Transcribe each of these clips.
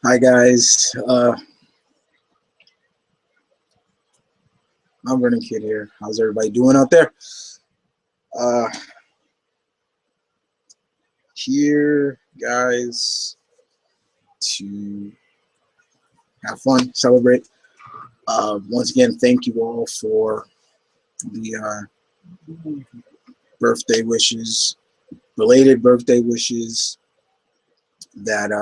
Hi guys, I'm Running Kid here. How's everybody doing out there? Uh, Here, guys, to have fun, celebrate. Once again, thank you all for the birthday wishes, belated birthday wishes that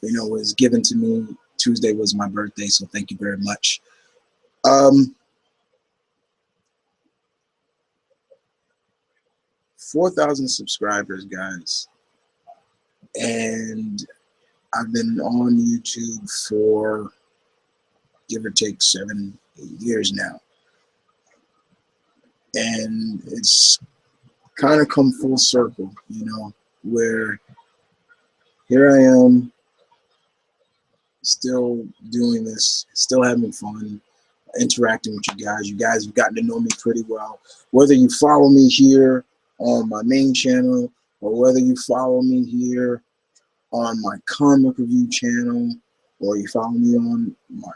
was given to me. Tuesday was my birthday, so thank you very much. 4,000 subscribers, guys, and I've been on YouTube for give or take 7, 8 years now, and it's kind of come full circle, where here I am, still doing this, still having fun, interacting with you guys. You guys have gotten to know me pretty well. Whether you follow me here on my main channel or whether you follow me here on my comic review channel or you follow me on my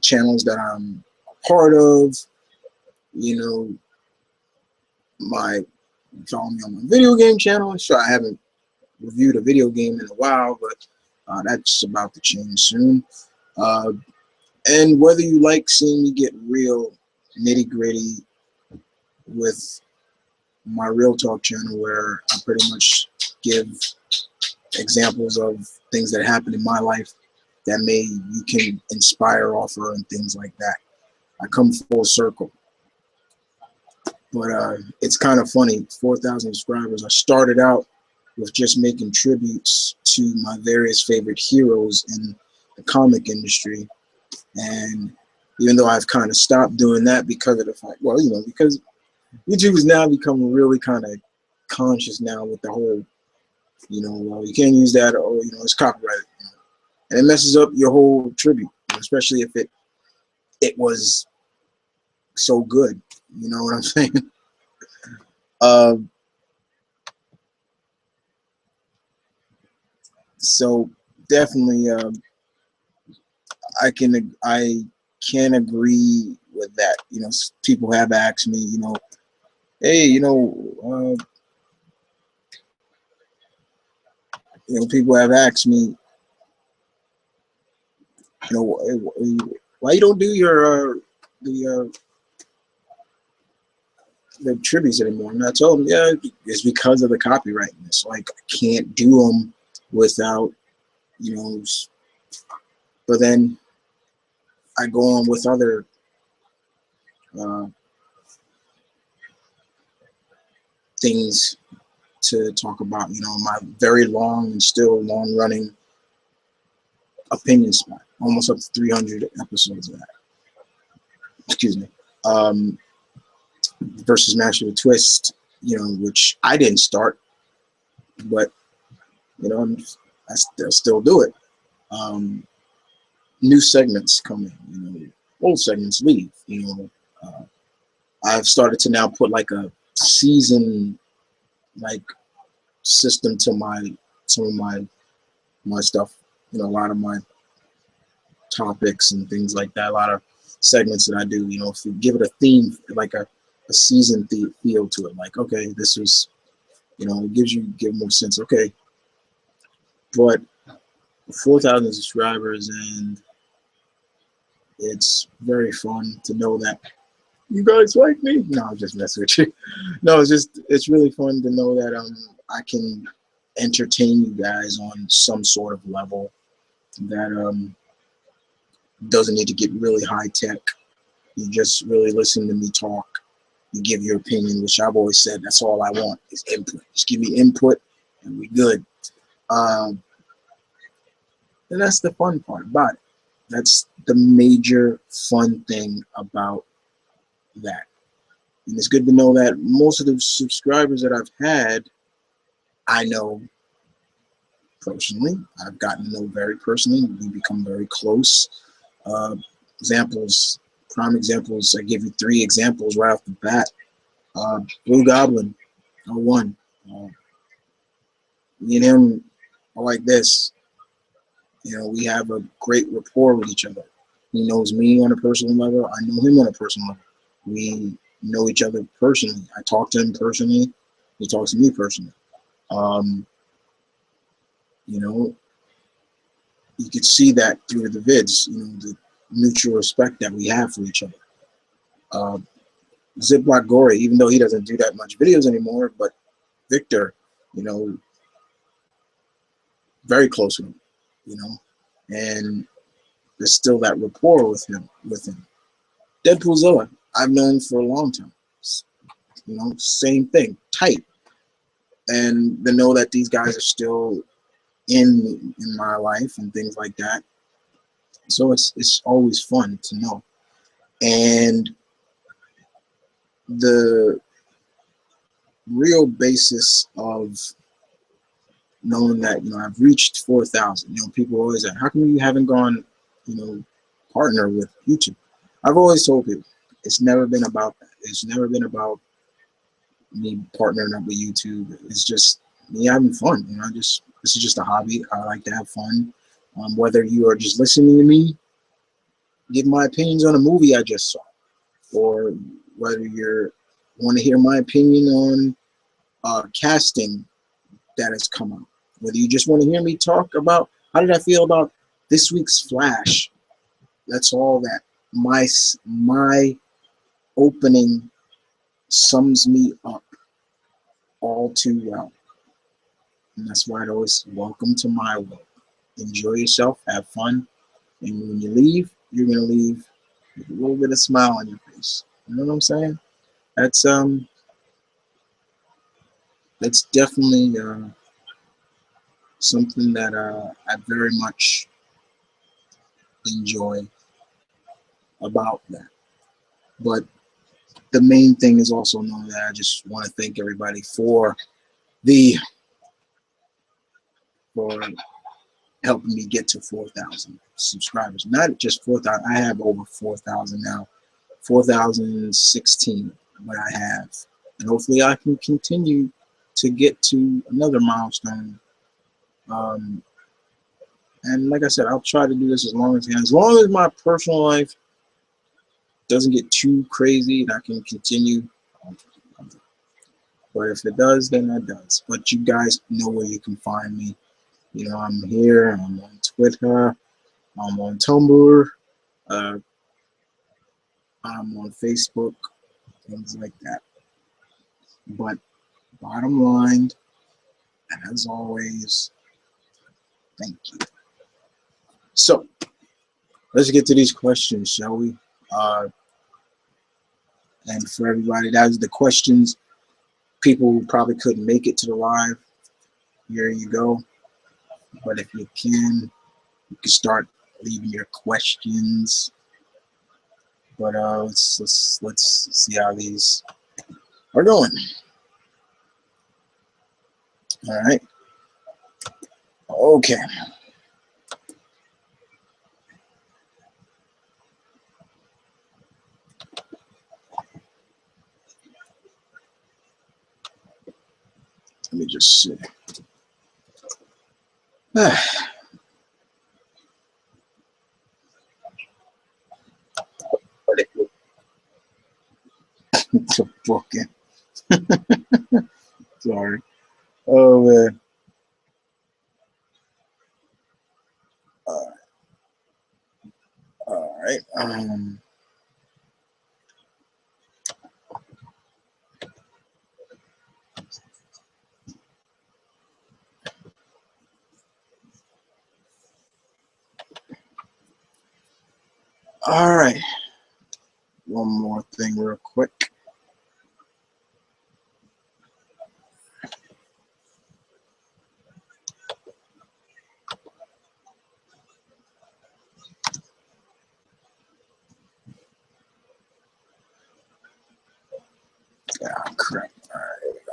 channels that I'm a part of, follow me on my video game channel. Sure, I haven't reviewed a video game in a while, but that's about to change soon. And whether you like seeing me get real nitty-gritty with my Real Talk channel, where I pretty much give examples of things that happen in my life that you can inspire off of and things like that. I come full circle. But it's kind of funny, 4,000 subscribers. I started out with just making tributes to my various favorite heroes in the comic industry. And even though I've kind of stopped doing that because of the fact, because YouTube has now become really kind of conscious now with the whole, you can't use that, or, it's copyrighted. And it messes up your whole tribute, especially if it was so good. You know what I'm saying? So definitely, I can agree with that. People have asked me, hey, people have asked me, why you don't do your the tributes anymore? And I told them, yeah, it's because of the copyrightness. Like, I can't do them without, but then I go on with other things to talk about, my very long and still long running opinion spot, almost up to 300 episodes of that. Excuse me. Versus Master of the Twist, which I didn't start, but I still do it. New segments come in, old segments leave. I've started to now put like a season system to some of my stuff. A lot of my topics and things like that. A lot of segments that I do. If you give it a theme, like a season feel to it, like, okay, this was, it give more sense. Okay, but 4,000 subscribers, and it's very fun to know that you guys like me. No, I'm just messing with you. No, it's really fun to know that I can entertain you guys on some sort of level that doesn't need to get really high tech. You just really listen to me talk. You give your opinion, which I've always said that's all I want is input. Just give me input and we good. And that's the fun part about it. That's the major fun thing about that. And it's good to know that most of the subscribers that I've had, I know personally. I've gotten to know very personally. We become very close. Prime examples, I give you 3 examples right off the bat. Blue Goblin, 01. Me and him like this. We have a great rapport with each other. He knows me on a personal level. I know him on a personal level. We know each other personally. I talk to him personally. He talks to me personally. Um, you know, you could see that through the vids. The mutual respect that we have for each other. Uh, Ziploc Gory, even though he doesn't do that much videos anymore, but Victor, you know, very close with him, and there's still that rapport with him. Deadpoolzilla, I've known for a long time. Same thing, tight. And to know that these guys are still in my life and things like that. So it's always fun to know. And the real basis of knowing that I've reached 4,000. People always ask, how come you haven't gone, partner with YouTube? I've always told people it's never been about that. It's never been about me partnering up with YouTube. It's just me having fun. This is just a hobby. I like to have fun. Whether you are just listening to me give my opinions on a movie I just saw, or whether you want to hear my opinion on casting that has come out, whether you just want to hear me talk about how did I feel about this week's Flash. That's all that my opening sums me up all too well. And that's why I always welcome to my world. Enjoy yourself, have fun, and when you leave, you're gonna leave with a little bit of smile on your face. You know what I'm saying? That's that's definitely something that I very much enjoy about that. But the main thing is also knowing that I just want to thank everybody the for helping me get to 4,000 subscribers. Not just 4,000. I have over 4,000 now. 4,016, what I have, and hopefully I can continue to get to another milestone. And like I said, I'll try to do this as long as my personal life doesn't get too crazy, and I can continue. But if it does, then it does. But you guys know where you can find me. I'm here. I'm on Twitter. I'm on Tumblr. Uh, I'm on Facebook. Things like that. But bottom line, as always, thank you. So let's get to these questions, shall we? And for everybody, that's the questions. People who probably couldn't make it to the live, here you go. But if you can start leaving your questions. But let's see how these are going. All right. Okay. Let me just see. It's a fucking. Sorry. Oh man. All right. All right. One more thing, real quick. Ah, crap. All right. Here we go.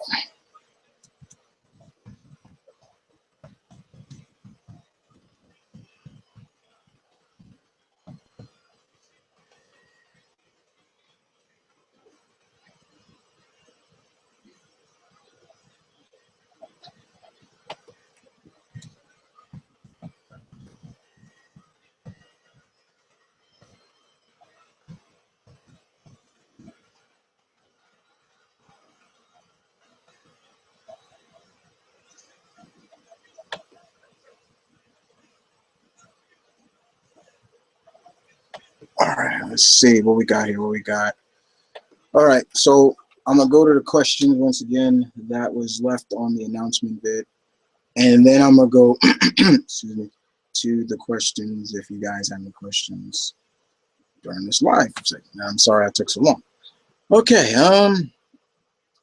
Let's see what we got here. What we got. All right, so I'm gonna go to the questions once again that was left on the announcement vid, and then I'm gonna go, excuse me, to the questions if you guys have any questions during this live segment. I'm sorry I took so long. Okay,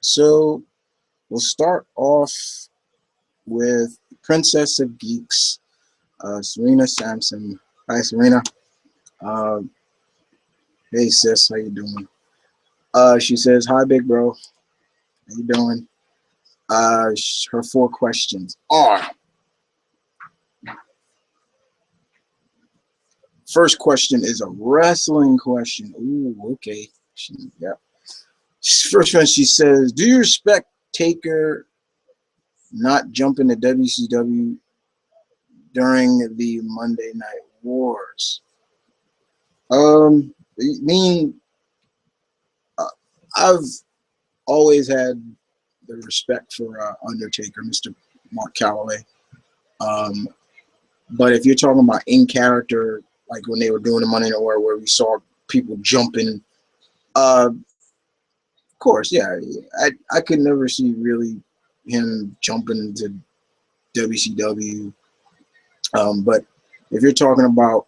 so we'll start off with Princess of Geeks, Serena Sampson. Hi, Serena. Uh, hey, sis, how you doing? She says, hi, big bro. How you doing? Her 4 questions are, first question is a wrestling question. Ooh, okay. Yeah. First one, she says, do you respect Taker not jumping to WCW during the Monday Night Wars? I mean, I've always had the respect for Undertaker, Mr. Mark Calloway. But if you're talking about in character, like when they were doing the Monday Night War, where we saw people jumping, of course, yeah, I could never see really him jumping to WCW. But if you're talking about,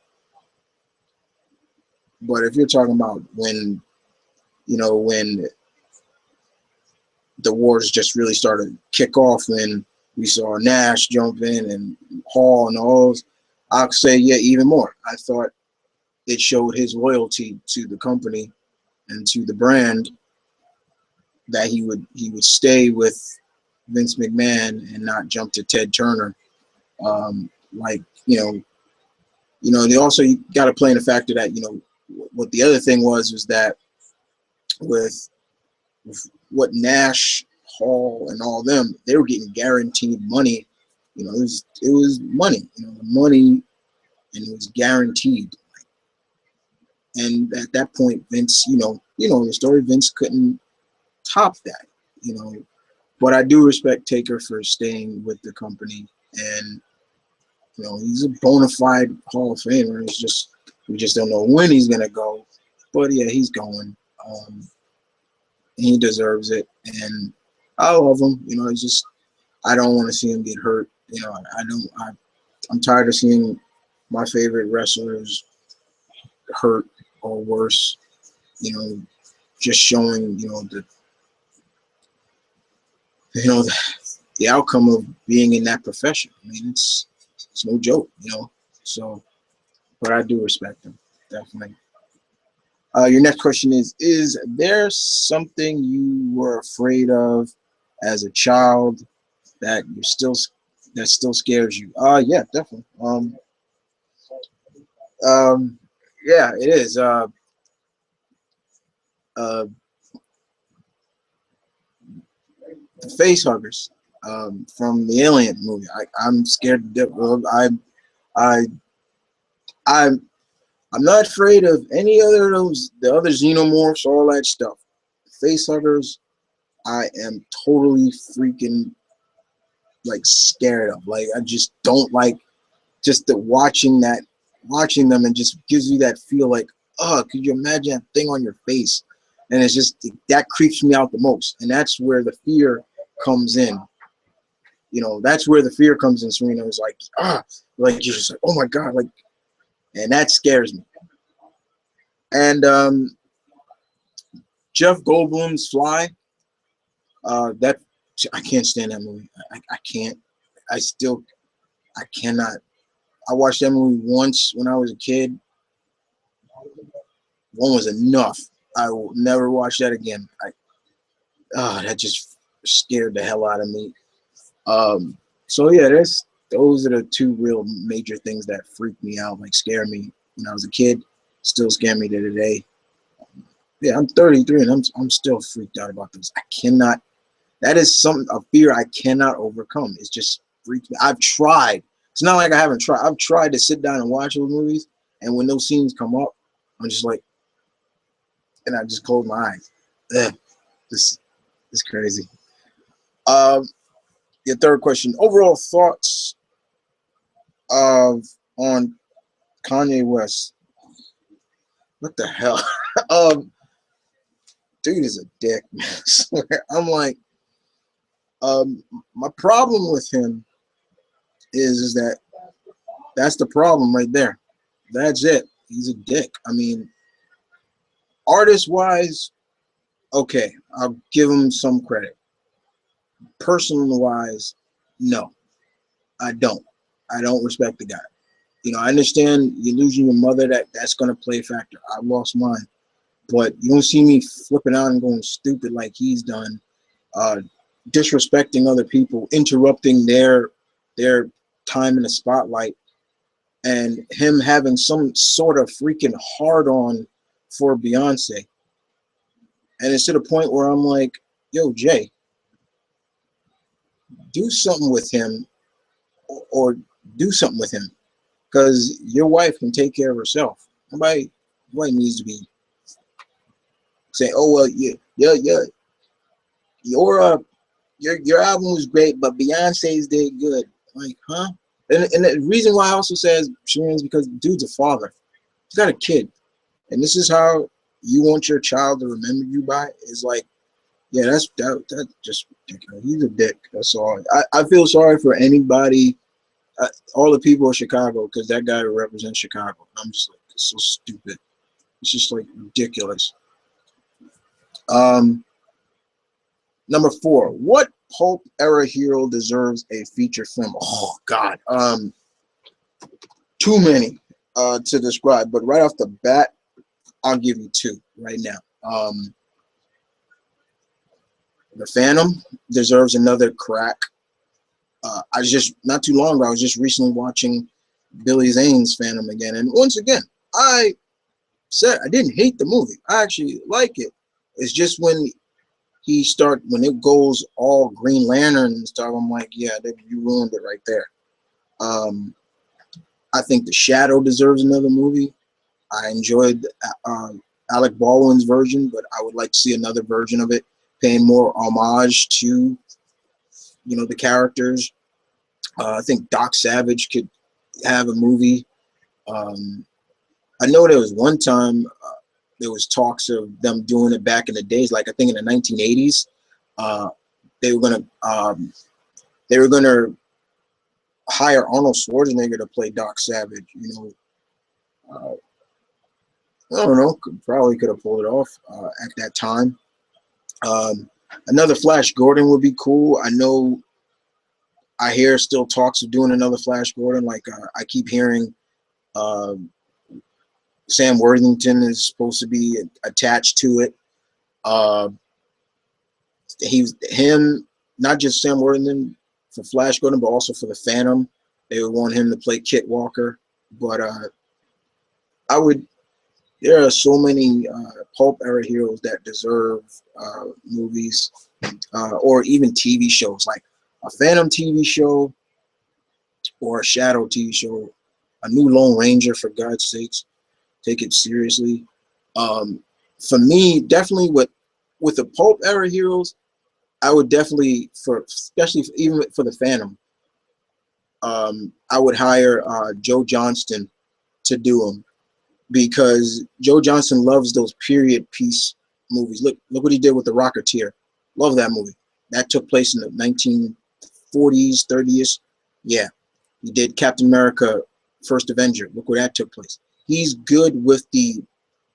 when when the wars just really started to kick off, when we saw Nash jump in and Hall and all those, I'll say, yeah, even more. I thought it showed his loyalty to the company and to the brand, that he would stay with Vince McMahon and not jump to Ted Turner. Like, they also, you got to play in the factor that, what the other thing was that with what Nash, Hall, and all them, they were getting guaranteed money. It was money, the money, and it was guaranteed. And at that point, Vince, in the story, Vince couldn't top that, But I do respect Taker for staying with the company, and he's a bona fide Hall of Famer. We just don't know when he's gonna go, but yeah, he's going. He deserves it, and I love him. It's just, I don't want to see him get hurt. I'm tired of seeing my favorite wrestlers hurt or worse. Just showing the outcome of being in that profession. I mean, it's no joke, So, but I do respect him, definitely. Your next question is there something you were afraid of as a child that still scares you? Yeah, definitely. Yeah, it is. Uh, the face huggers, from the Alien movie. I'm scared to death. I, I'm not afraid of any other of those, the other xenomorphs, all that stuff. Face huggers, I am totally freaking scared of. I just don't like just watching them, and just gives you that feel could you imagine that thing on your face? And it's just, that creeps me out the most. And that's where the fear comes in. That's where the fear comes in, Serena. It's you're just like, oh my God, and that scares me. And Jeff Goldblum's Fly, that, I can't stand that movie. I can't. I cannot. I watched that movie once when I was a kid. One was enough. I will never watch that again. That just scared the hell out of me. So yeah, those are the 2 real major things that freak me out, scare me when I was a kid, still scare me to today. Yeah, I'm 33 and I'm still freaked out about those. I cannot. That is a fear I cannot overcome. It's just freaks me. I've tried. It's not like I haven't tried. I've tried to sit down and watch those movies, and when those scenes come up, I'm just like, and I just close my eyes. Ugh, this is crazy. Your third question: overall thoughts on Kanye West. What the hell? um, dude is a dick, man. I swear. I'm like, my problem with him is that that's the problem right there. That's it. He's a dick. I mean, artist wise, okay, I'll give him some credit. Personal wise, no, I don't. I don't respect the guy. You know, I understand you losing your mother. That's gonna play a factor. I lost mine, but you don't see me flipping out and going stupid like he's done, uh, disrespecting other people, interrupting their time in the spotlight, and him having some sort of freaking hard on for Beyonce. And it's to the point where I'm like, yo, Jay, do something with him, or do something with him, because your wife can take care of herself. Nobody needs to be saying, "Oh well, your your album was great, but Beyonce's did good." Like, huh? And the reason why I also says Shireen is because dude's a father. He's got a kid, and this is how you want your child to remember you by. Is like, yeah, that's just ridiculous. He's a dick. That's all. I feel sorry for anybody, all the people of Chicago, because that guy represents Chicago. I'm just like, it's so stupid. It's just like ridiculous. Um, Number 4, what pulp era hero deserves a feature film? Oh God, too many to describe. But right off the bat, I'll give you 2 right now. The Phantom deserves another crack. I just not too long ago, I was just recently watching Billy Zane's Phantom again, and once again, I said I didn't hate the movie. I actually like it. It's just when when it goes all Green Lantern and stuff, I'm like, yeah, you ruined it right there. I think The Shadow deserves another movie. I enjoyed Alec Baldwin's version, but I would like to see another version of it, paying more homage to, the characters. I think Doc Savage could have a movie. I know there was one time there was talks of them doing it back in the days, like I think in the 1980s. They were gonna hire Arnold Schwarzenegger to play Doc Savage. I don't know, probably could have pulled it off at that time. Another Flash Gordon would be cool. I hear still talks of doing another Flash Gordon. Like I keep hearing Sam Worthington is supposed to be attached to it. Him, not just Sam Worthington for Flash Gordon, but also for the Phantom. They would want him to play Kit Walker. But there are so many pulp era heroes that deserve movies or even TV shows, like a Phantom TV show or a Shadow TV show, a new Lone Ranger, for God's sakes. Take it seriously. For me, definitely with the pulp era heroes, I would definitely, even for the Phantom, I would hire Joe Johnston to do them, because Joe Johnston loves those period piece movies. Look what he did with The Rocketeer. Love that movie. That took place in the 1940s, 30s. Yeah, he did Captain America: First Avenger. Look where that took place. He's good with the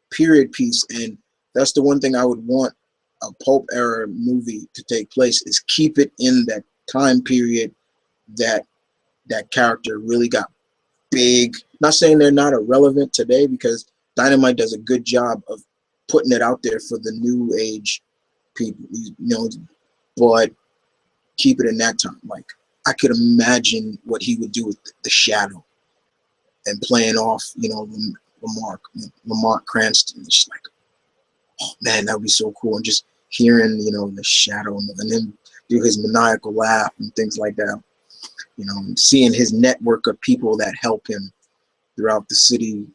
period piece, and that's the one thing I would want a pulp era movie to take place, is keep it in that time period that character really got big. Not saying they're not irrelevant today, because Dynamite does a good job of putting it out there for the new age people, but keep it in that time. Like, I could imagine what he would do with the Shadow and playing off, Lamar Cranston. It's like, oh man, that would be so cool. And just hearing, the Shadow and then do his maniacal laugh and things like that. Seeing his network of people that help him throughout the city,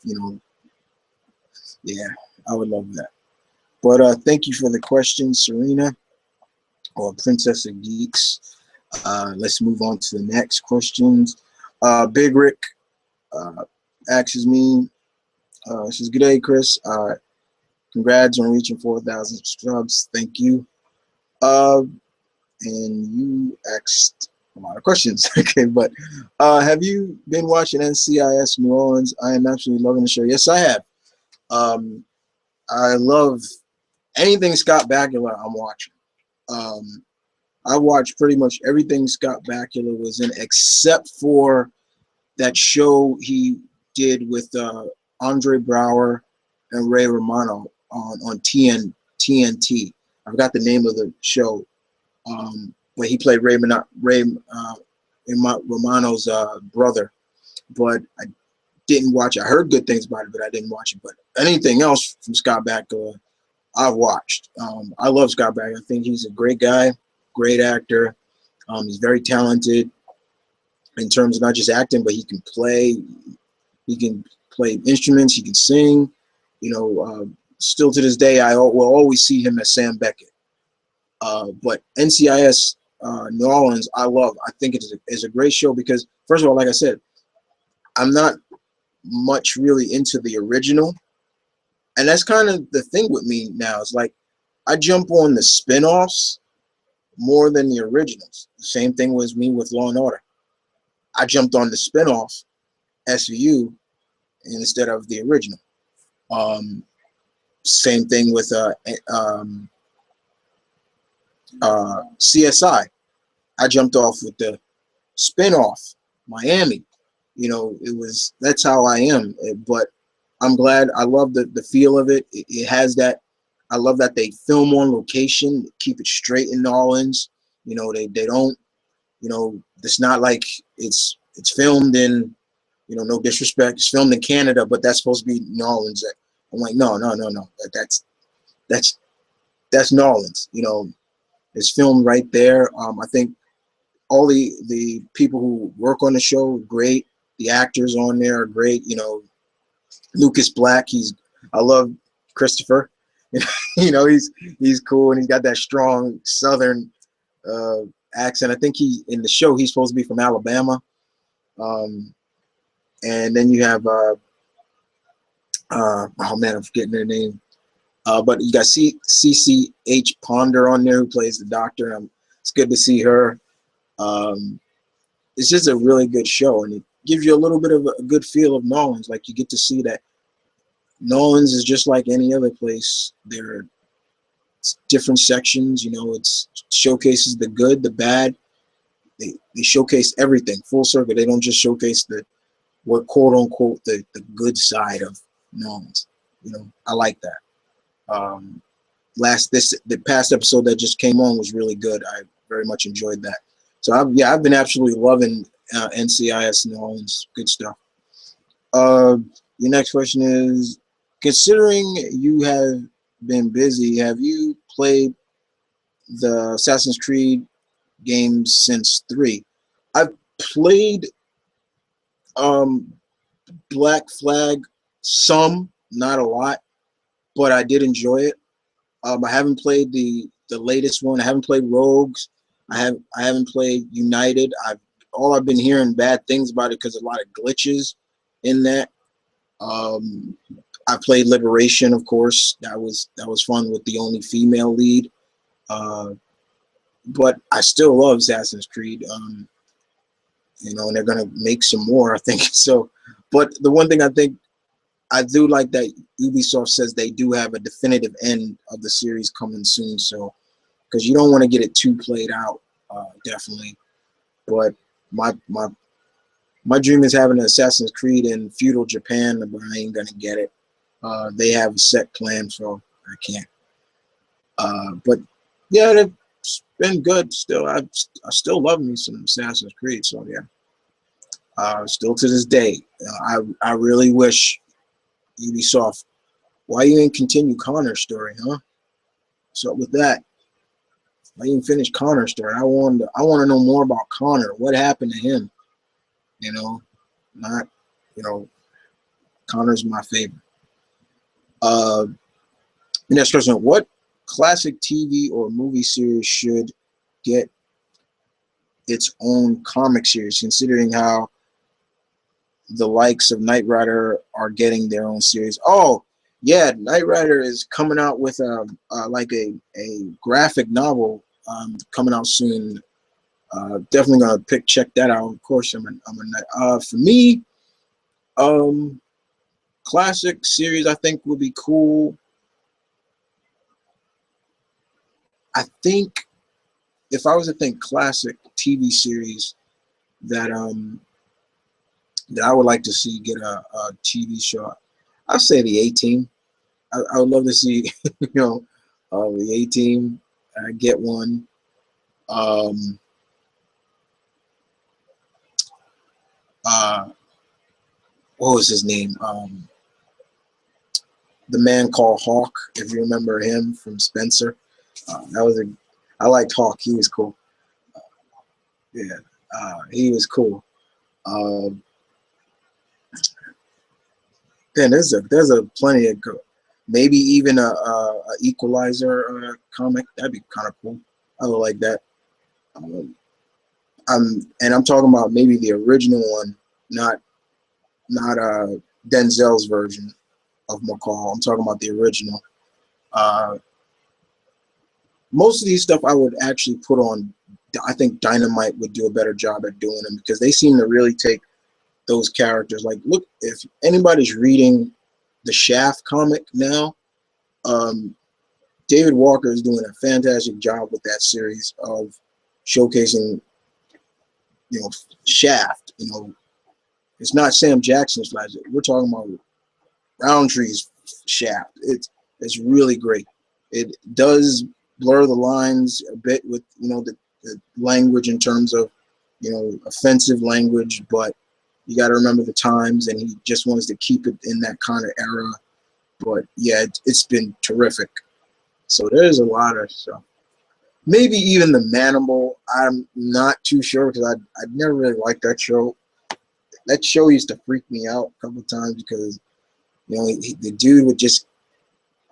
yeah, I would love that. But thank you for the question, Serena, or Princess of Geeks. Let's move on to the next questions. Big Rick asks me, She says, "Good day, Chris. Congrats on reaching 4,000 subs. Thank you." Uh, and you asked a lot of questions. Okay, but have you been watching NCIS New Orleans? I am absolutely loving the show. Yes, I have. Um, I love anything Scott Bakula I'm watching. Um, I watched pretty much everything Scott Bakula was in, except for that show he did with Andre Brower and Ray Romano on TNT. I forgot the name of the show, but he played Romano's brother. But I didn't watch it. I heard good things about it, but I didn't watch it. But anything else from Scott Bakula, I've watched. I love Scott Bakula. I think he's a great guy, great actor. He's very talented in terms of not just acting, but he can play. He can play instruments. He can sing. Still to this day, I will always see him as Sam Beckett. But NCIS New Orleans, I love. I think it is a great show because, first of all, like I said, I'm not much really into the original, and that's kind of the thing with me now. It's like I jump on the spin-offs more than the originals. The same thing was me with Law and Order. I jumped on the spin-off SVU instead of the original. Same thing with CSI. I jumped off with the spin-off Miami. That's how I am. But I'm glad. I love the feel of it. It has that. I love that they film on location, keep it straight in New Orleans. They don't. It's not like it's filmed in. No disrespect. It's filmed in Canada, but that's supposed to be New Orleans. I'm like, no. That's New Orleans. It's filmed right there. I think all the people who work on the show are great. The actors on there are great. Lucas Black. I love Christopher. He's cool and he's got that strong Southern accent. I think in the show he's supposed to be from Alabama. And then you have oh man, I'm forgetting their name. But you got CCH Ponder on there who plays the doctor. It's good to see her. It's just a really good show, and it gives you a little bit of a good feel of New Orleans. Like you get to see that New Orleans is just like any other place. There are different sections. It showcases the good, the bad. They showcase everything full circle. They don't just showcase what quote unquote the good side of New Orleans. I like that. The past episode that just came on was really good. I very much enjoyed that. So I've been absolutely loving NCIS New Orleans. Good stuff. Your next question is, considering you have been busy, have you played the Assassin's Creed games since 3? I've played Black Flag some, not a lot, but I did enjoy it. I haven't played the latest one. I haven't played Rogues. I haven't played United. I've been hearing bad things about it because a lot of glitches in that. I played Liberation, of course. That was fun with the only female lead. But I still love Assassin's Creed. And they're gonna make some more, I think. So, but the one thing I think I do like that Ubisoft says they do have a definitive end of the series coming soon. So, because you don't want to get it too played out, definitely. But my dream is having an Assassin's Creed in feudal Japan, but I ain't gonna get it. They have a set plan, so I can't. But yeah, it's been good. Still, I still love me some Assassin's Creed. So yeah, still to this day, I really wish Ubisoft, why you ain't continue Connor's story, huh? So with that, why you ain't finish Connor's story? I want to know more about Connor. What happened to him? Not, Connor's my favorite. Next question: what classic TV or movie series should get its own comic series, considering how the likes of Knight Rider are getting their own series. Oh yeah, Knight Rider is coming out with like a graphic novel coming out soon. Definitely gonna check that out. Of course, for me, um, classic series I think would be cool. I think if I was to think classic TV series that that I would like to see get a TV show, I'd say the A-Team. I would love to see the A-Team get one. Um, uh, what was his name? The Man Called Hawk, if you remember him from Spencer. That was a I liked Hawk. He was cool. Yeah, he was cool. Um, then there's a plenty of maybe even a Equalizer comic. That'd be kind of cool. I would like that. Um, I'm talking about maybe the original one, not Denzel's version of McCall. I'm talking about the original. Uh, Most of these stuff I would actually put on. I think Dynamite would do a better job at doing them because they seem to really take those characters. Like, look, if anybody's reading the Shaft comic now, um, David Walker is doing a fantastic job with that series of showcasing, Shaft. It's not Sam Jackson's Flash. We're talking about Roundtree's Shaft. It's really great. It does blur the lines a bit with the language in terms of offensive language, but you got to remember the times, and he just wants to keep it in that kind of era. But yeah, it's been terrific. So there's a lot of stuff. Maybe even the Manimal. I'm not too sure because I'd never really liked that show. That show used to freak me out a couple of times because the dude would just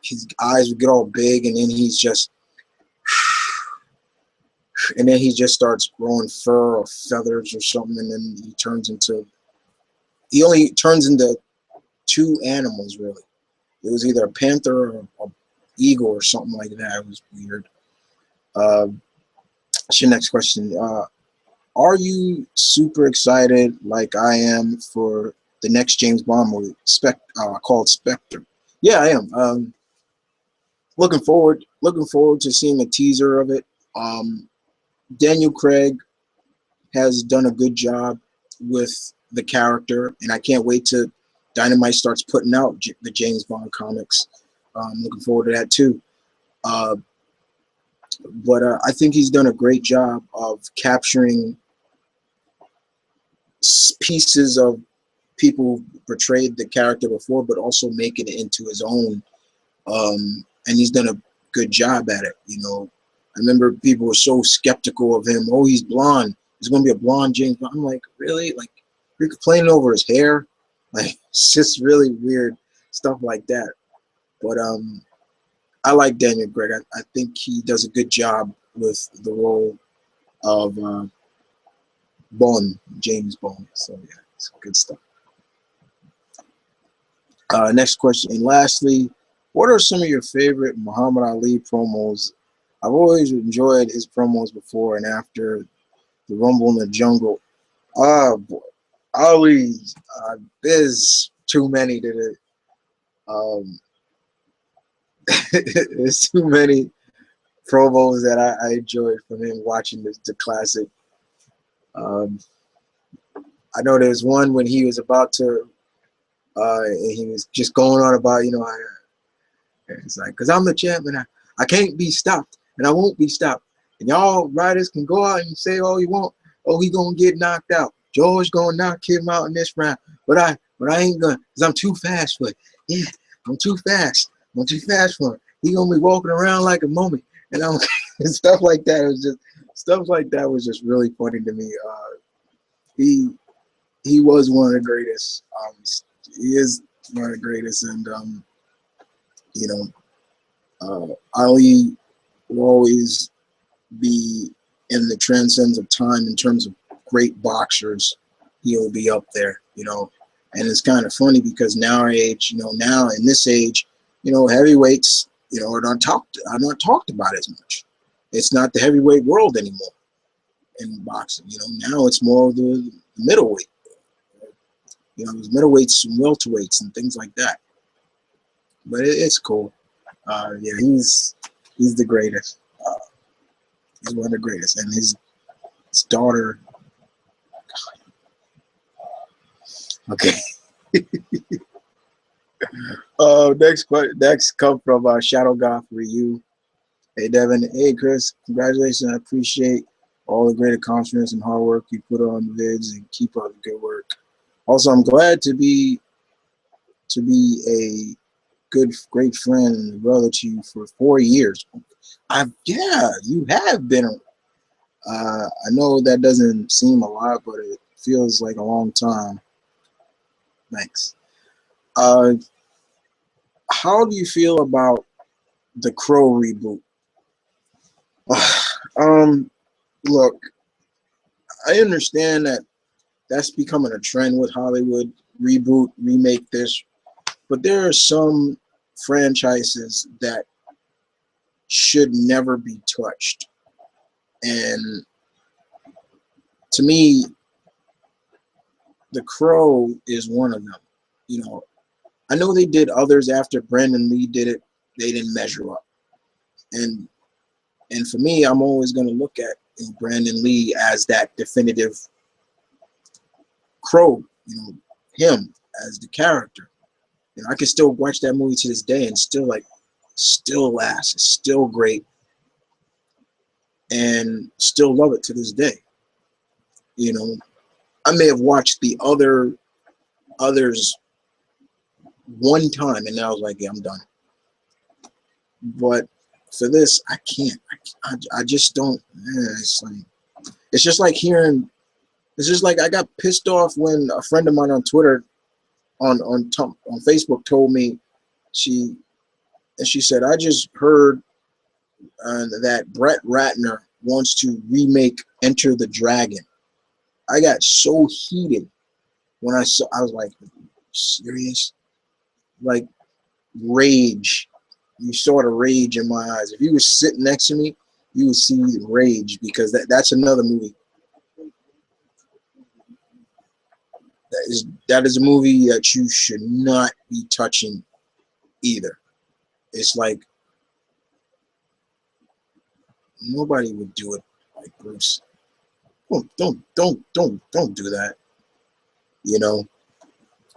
his eyes would get all big, and then he just starts growing fur or feathers or something, and then he only turns into two animals really. It was either a panther or an eagle or something like that. It was weird. What's your next question? Are you super excited like I am for the next James Bond movie, called Spectre? Yeah, I am. Looking forward to seeing a teaser of it. Daniel Craig has done a good job with the character, and I can't wait till Dynamite starts putting out the James Bond comics. Looking forward to that too. But I think he's done a great job of capturing pieces of people who portrayed the character before, but also making it into his own. And he's done a good job at it. I remember people were so skeptical of him. Oh, he's blonde. There's going to be a blonde James Bond. I'm like, really? Like, you're complaining over his hair? Like, it's just really weird stuff like that. But I like Daniel Craig. I think he does a good job with the role of Bond, James Bond. So yeah, it's good stuff. Next question. And lastly, what are some of your favorite Muhammad Ali promos? I've always enjoyed his promos before and after the Rumble in the Jungle. Boy, Ali, there's too many to there's too many promos that I enjoyed from him watching the classic. I know there's one when he was about to, he was just going on about, it's like, because I'm the champion, I can't be stopped, and I won't be stopped. And y'all riders can go out and say all you want. Oh, he gonna get knocked out. George gonna knock him out in this round, but I ain't gonna, because I'm too fast for it. Yeah, I'm too fast. I'm too fast for him. He gonna be walking around like a mummy, and I'm and stuff like that. Was just really funny to me. He was one of the greatest. He is one of the greatest, and Ali will always be in the transcends of time in terms of great boxers. He'll be up there. And it's kind of funny because now our age, now in this age, heavyweights, are not talked about as much. It's not the heavyweight world anymore in boxing. Now it's more of the middleweight. There's middleweights and welterweights and things like that. But it's cool. Yeah, he's the greatest. He's one of the greatest, and his daughter. Okay. Next come from Shadow Goth Ryu. Hey Devin, hey Chris, congratulations. I appreciate all the great accomplishments and hard work you put on the vids, and keep up the good work. Also, I'm glad to be a great friend and brother to you for 4 years. Yeah, you have been. I know that doesn't seem a lot, but it feels like a long time. Thanks. How do you feel about the Crow reboot? Look, I understand that that's becoming a trend with Hollywood. Reboot, remake this, but there are some franchises that should never be touched, and to me, The Crow is one of them. I know they did others after Brandon Lee did it. They didn't measure up, and for me, I'm always going to look at Brandon Lee as that definitive Crow. Him as the character. I can still watch that movie to this day and still laugh. It's still great, and still love it to this day. I may have watched the others one time, and then I was like, yeah, I'm done. But for this, I can't. I just don't. It's just like hearing. It's just like I got pissed off when a friend of mine on Twitter, on Facebook, told me she said, I just heard that Brett Ratner wants to remake Enter the Dragon. I got so heated when I was like, serious? Like, rage. You saw the rage in my eyes. If you were sitting next to me, you would see rage, because that's another movie. That is a movie that you should not be touching either. It's like nobody would do it like Bruce. Don't do that.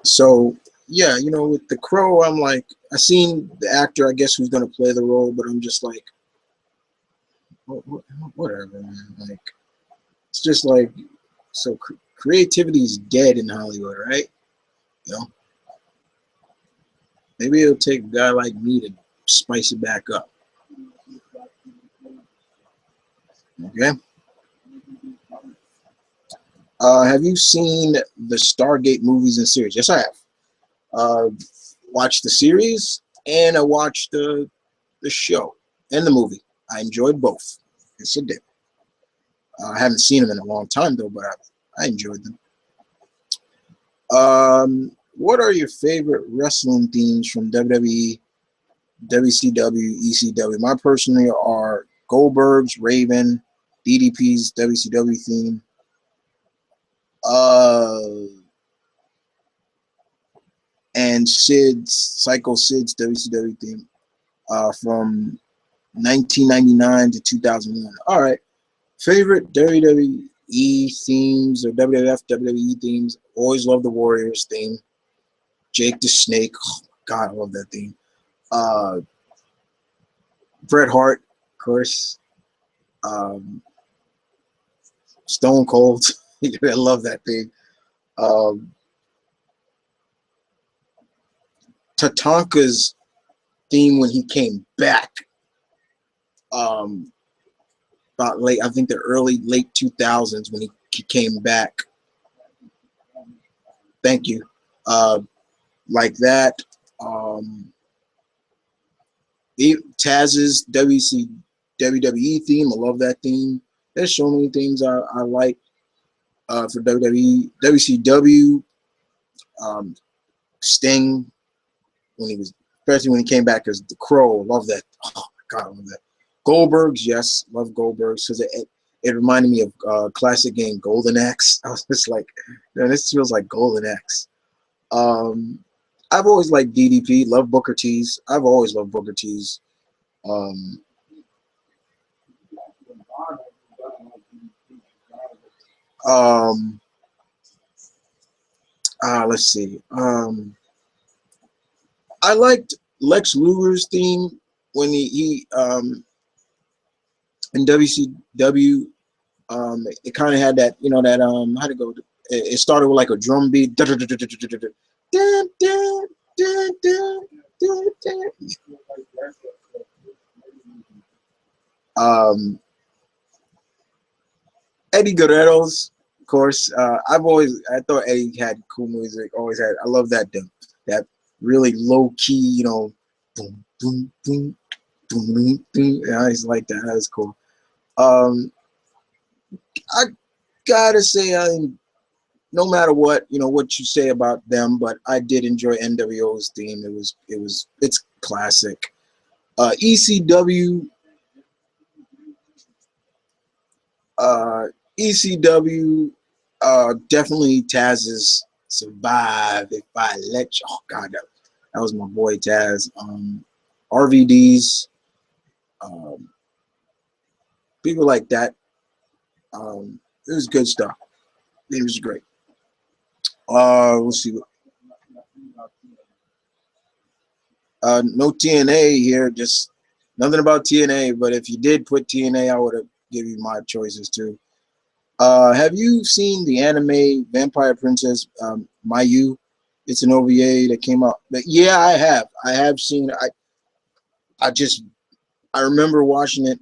So yeah, with The Crow, I'm like, I seen the actor, I guess, who's gonna play the role, but I'm just like, whatever, man. Like, it's just like, so creativity is dead in Hollywood, right? Maybe it'll take a guy like me to spice it back up. Okay. Have you seen the Stargate movies and series? Yes, I have. Watched the series, and I watched the show and the movie. I enjoyed both. Yes, I did. I haven't seen them in a long time though, but I enjoyed them. What are your favorite wrestling themes from WWE, WCW, ECW? My personally are Goldberg's, Raven, DDP's WCW theme. And Psycho Sid's WCW theme from 1999 to 2001. All right. Favorite WWE themes or WWF, WWE themes? Always love the Warriors theme. Jake the Snake. Oh, God, I love that theme. Bret Hart, of course. Stone Cold. I love that theme. Tatanka's theme when he came back. About late, I think the late 2000s when he came back. Thank you. Like that. Taz's WWE theme. I love that theme. There's so many themes I like for WWE. WCW. Sting when he was, especially when he came back as the Crow. Love that. Oh my God, I love that. Goldberg's, yes, love Goldberg's because it reminded me of classic game Golden Axe. I was just like, man, this feels like Golden Axe. I've always liked DDP. Love Booker T's. I've always loved Booker T's. Um, um, let's see. I liked Lex Luger's theme when he in WCW. It kind of had that, that how to go. It started with like a drum beat. Um, Eddie Guerrero's, of course. I thought Eddie had cool music. Always had. I love that really low key, boom, boom, boom, boom, boom, boom. Yeah, I just like that. That was cool. Um, I gotta say, no matter what you say about them, but I did enjoy NWO's theme. It's classic. ECW, uh, ECW, definitely Taz's "Survive If I Let You." Oh God, that was my boy Taz. RVD's, um, people like that. It was good stuff. It was great. We'll see. No TNA here, just nothing about TNA. But if you did put TNA, I would have give you my choices too. Have you seen the anime Vampire Princess Mayu? It's an OVA that came out. But yeah, I have. I have seen. I just I remember watching it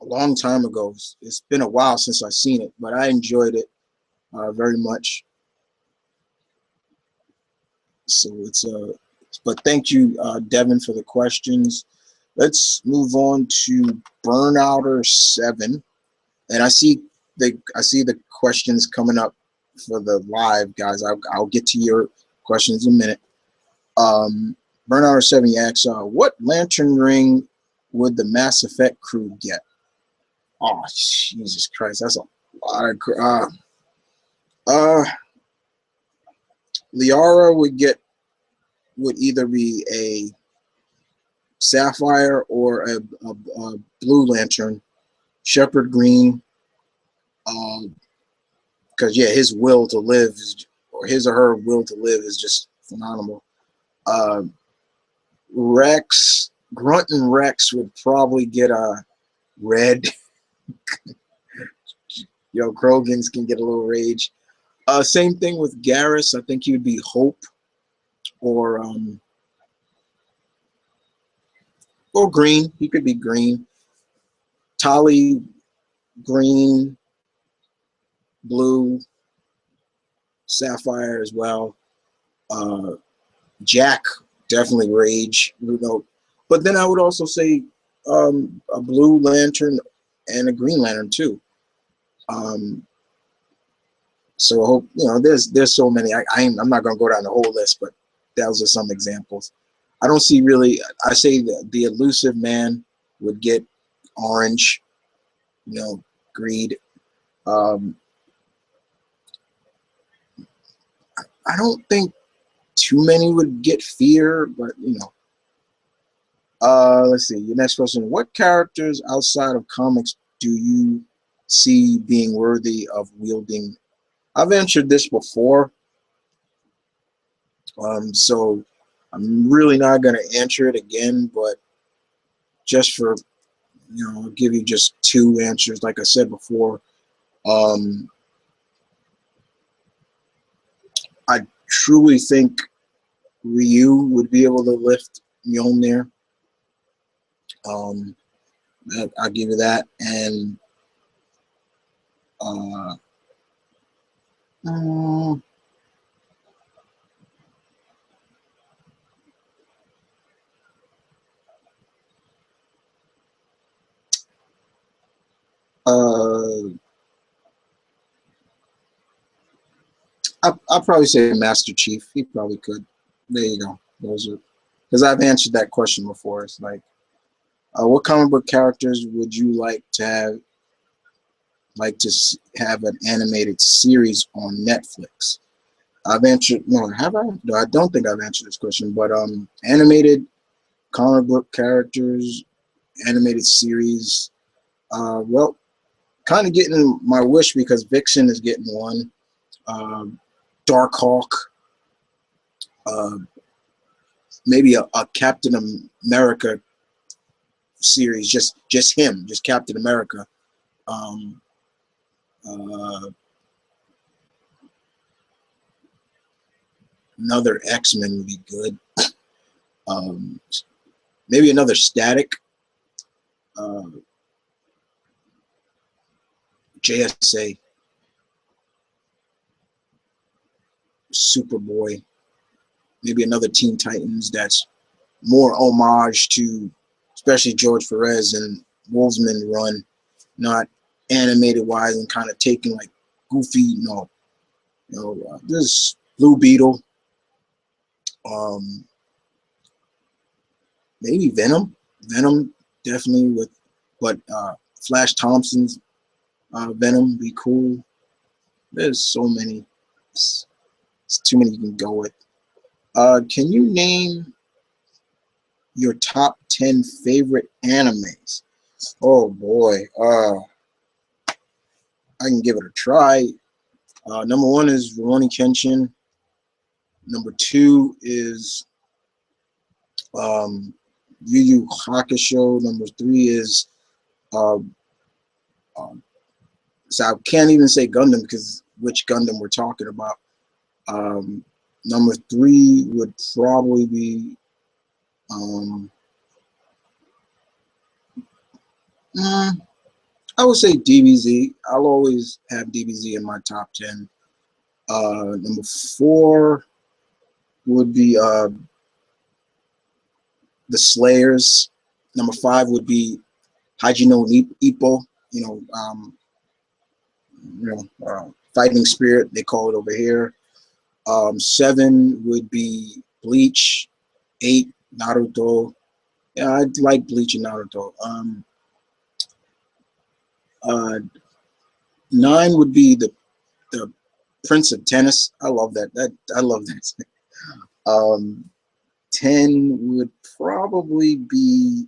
a long time ago. It's been a while since I've seen it, but I enjoyed it very much. So but thank you, Devin, for the questions. Let's move on to Burnouter 7, and I see the questions coming up for the live guys. I'll get to your questions in a minute. Burnouter 7 asks, what lantern ring would the Mass Effect crew get? Oh, Jesus Christ, that's a lot of. Uh, Liara would either be a sapphire or a blue lantern. Shepherd Green, because yeah, his will to live or his or her will to live is just phenomenal. Uh, Rex, Grunt and Rex would probably get a red. Krogans can get a little rage. Same thing with Garrus. I think he would be Hope or or green. He could be green. Tali, green, blue, sapphire as well. Uh, Jack, definitely rage. But then I would also say a blue lantern and a green lantern too. Um, so I hope there's so many. I'm not gonna go down the whole list, but those are some examples. I don't see really. I say the elusive man would get orange. Greed. Um, I don't think too many would get fear, but let's see. Your next question: what characters outside of comics do you see being worthy of wielding? I've answered this before, so I'm really not going to answer it again. But just for I'll give you just two answers. Like I said before, um, I truly think Ryu would be able to lift Mjolnir. Um, I'll give you that, and uh, uh, uh, I'll probably say Master Chief. He probably could. There you go. Those are because I've answered that question before. It's like, what comic book characters would you like to have an animated series on Netflix? I've answered. No, have I? No, I don't think I've answered this question. But animated comic book characters, animated series. Well, kind of getting my wish because Vixen is getting one. Darkhawk. Uh, Maybe a Captain America series, just him, just Captain America. Um, uh, Another X-Men would be good. Um, Maybe another Static. Uh, JSA. Superboy. Maybe another Teen Titans that's more homage to, especially George Perez and Wolfsman run, not animated wise and kind of taking like goofy. There's Blue Beetle. Um, Maybe Venom. Venom definitely but Flash Thompson's Venom be cool. There's so many. It's too many you can go with. Can you name your top 10 favorite animes? Oh boy. I can give it a try. Number one is Rurouni Kenshin. Number two is um, Yu Yu Hakusho. Number three is uh, um, so I can't even say Gundam because which Gundam we're talking about. Number three would probably be I would say DBZ. I'll always have DBZ in my top 10. Number four would be the Slayers. Number five would be Haji no Ippo. Fighting Spirit, they call it over here. Seven would be Bleach. Eight, Naruto. Yeah, I like Bleach and Naruto. Uh, Nine would be the Prince of Tennis. I love that. I love that. 10 would probably be,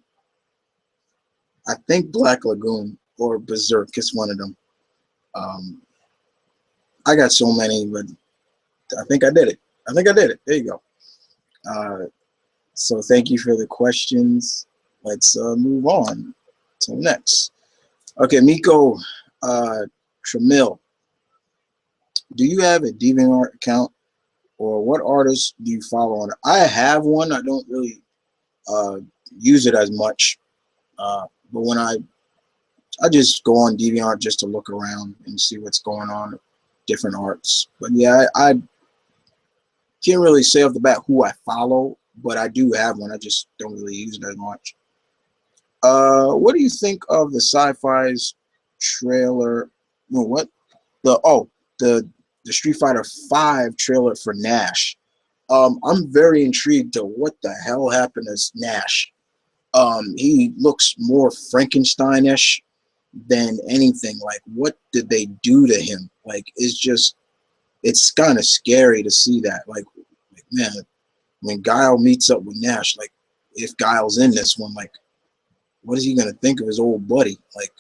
I think, Black Lagoon or Berserk. It's one of them. I got so many, but I think I did it. I think I did it. There you go. So thank you for the questions. Let's move on to next. Okay, Miko Tramiel, do you have a DeviantArt account, or what artists do you follow on it? I have one. I don't really use it as much, but when I just go on DeviantArt just to look around and see what's going on, different arts. But yeah, I can't really say off the bat who I follow, but I do have one. I just don't really use it as much. What do you think of the Sci-Fi's trailer? Well, what the Street Fighter V trailer for Nash? I'm very intrigued to what the hell happened to Nash. He looks more Frankenstein-ish than anything. Like, what did they do to him? Like, it's kind of scary to see that. Like, man, when Guile meets up with Nash, like, if Guile's in this one, like, what is he gonna think of his old buddy? Like,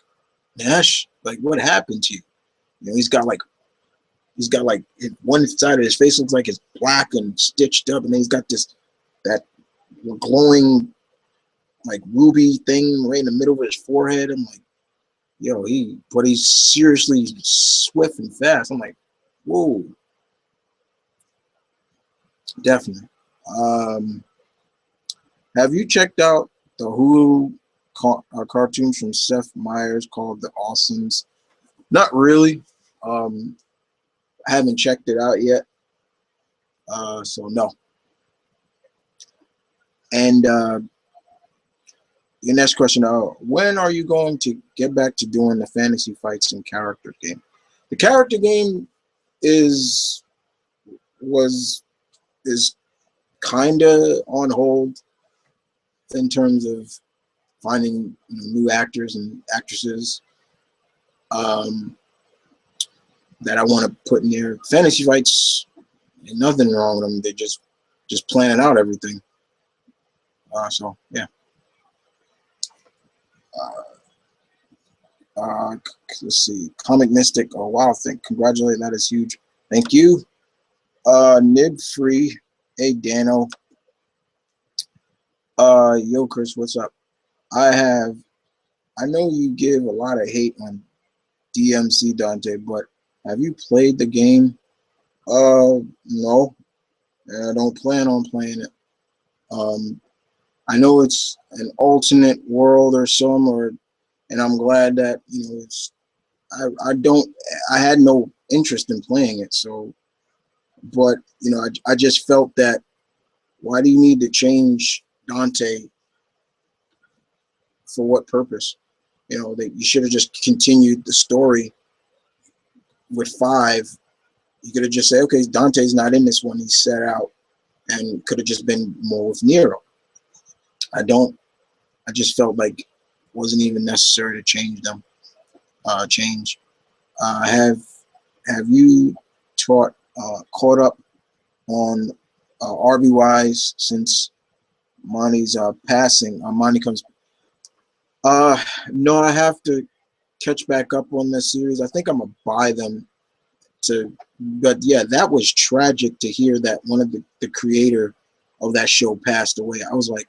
Nash, like, what happened to you? He's got like one side of his face looks like it's black and stitched up, and then he's got that glowing like ruby thing right in the middle of his forehead. I'm like, but he's seriously swift and fast. I'm like, whoa, definitely. Have you checked out the Hulu cartoons from Seth Meyers called The Awesomes? Not really. I haven't checked it out yet. So no. And your next question, when are you going to get back to doing the fantasy fights and character game? The character game is was is kind of on hold in terms of finding new actors and actresses that I want to put in there. Fantasy fights, ain't nothing wrong with them. They just planning out everything. So yeah. Let's see. Comic Mystic. Oh wow! Congratulate. That is huge. Thank you. Nib Free. Hey Dano. Yo Chris, what's up? I know you give a lot of hate on DMC Dante, but have you played the game? No. And I don't plan on playing it. I know it's an alternate world or some, and I'm glad that it's. I had no interest in playing it, so. But I just felt that why do you need to change Dante? For what purpose? That you should have just continued the story with 5. You could have just said, okay, Dante's not in this one. He's set out, and could have just been more with Nero. I just felt like it wasn't even necessary to change them. Have you caught up on RBYs since Monty's passing? Monty comes. No, I have to catch back up on this series. I think I'm gonna buy them but yeah, that was tragic to hear that one of the creator of that show passed away. I was like,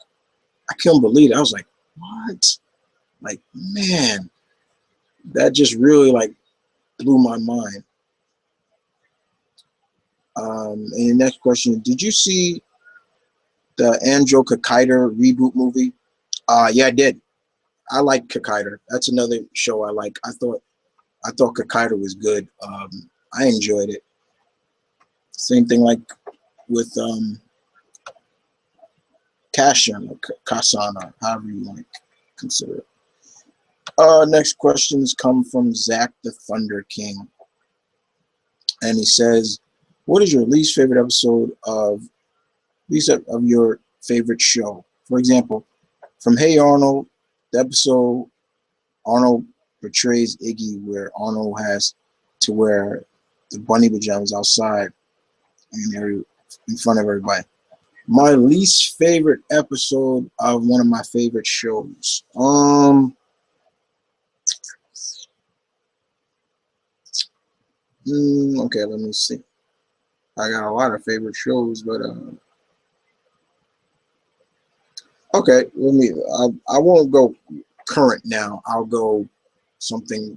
I couldn't believe it. I was like, what? Like, man, that just really like blew my mind. And the next question, did you see the Andrew Kakaider reboot movie? Yeah, I did. I like Kakaider. That's another show I like. I thought Kakaider was good. I enjoyed it. Same thing like with Kashan or Kasana, however you want to consider it. Next questions come from Zach the Thunder King. And he says, what is your least favorite episode of your favorite show? For example, from Hey Arnold, the episode Arnold portrays Iggy where Arnold has to wear the bunny pajamas outside in front of everybody. My least favorite episode of one of my favorite shows. Okay, let me see. I got a lot of favorite shows, but okay, I won't go current now. I'll go something.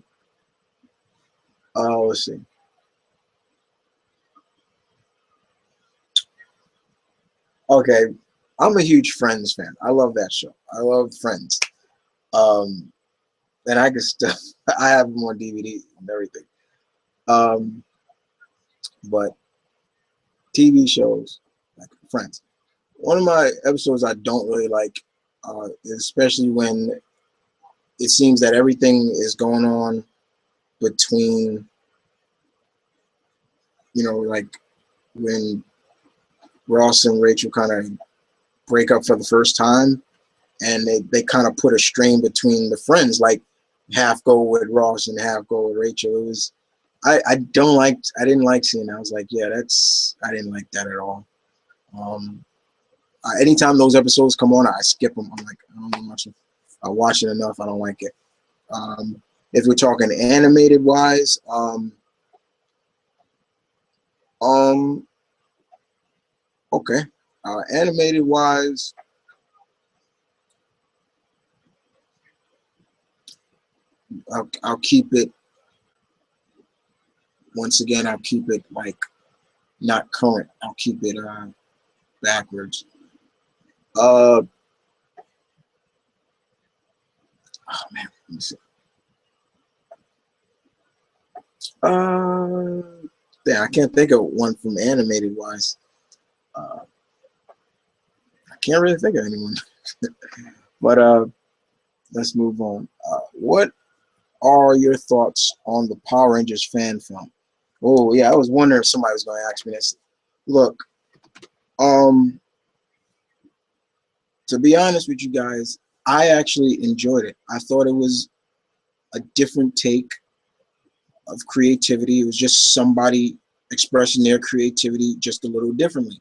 Let's see. Okay, I'm a huge Friends fan. I love that show. I love Friends. And I can still I have them on DVD and everything. But TV shows like Friends. One of my episodes I don't really like, especially when it seems that everything is going on between, like when Ross and Rachel kind of break up for the first time, and they kind of put a strain between the friends, like half go with Ross and half go with Rachel. It was I didn't like seeing that. I was like, yeah, I didn't like that at all. Anytime those episodes come on, I skip them. I'm like, I don't know much. I watch it enough. I don't like it. If we're talking animated wise, okay, animated wise, I'll keep it. Once again, I'll keep it like not current. I'll keep it backwards. Oh man, let me see. Yeah, I can't think of one from animated wise. I can't really think of anyone. But let's move on. What are your thoughts on the Power Rangers fan film? Oh yeah, I was wondering if somebody was going to ask me this. Look, um, to be honest with you guys, I actually enjoyed it. I thought it was a different take of creativity. It was just somebody expressing their creativity just a little differently.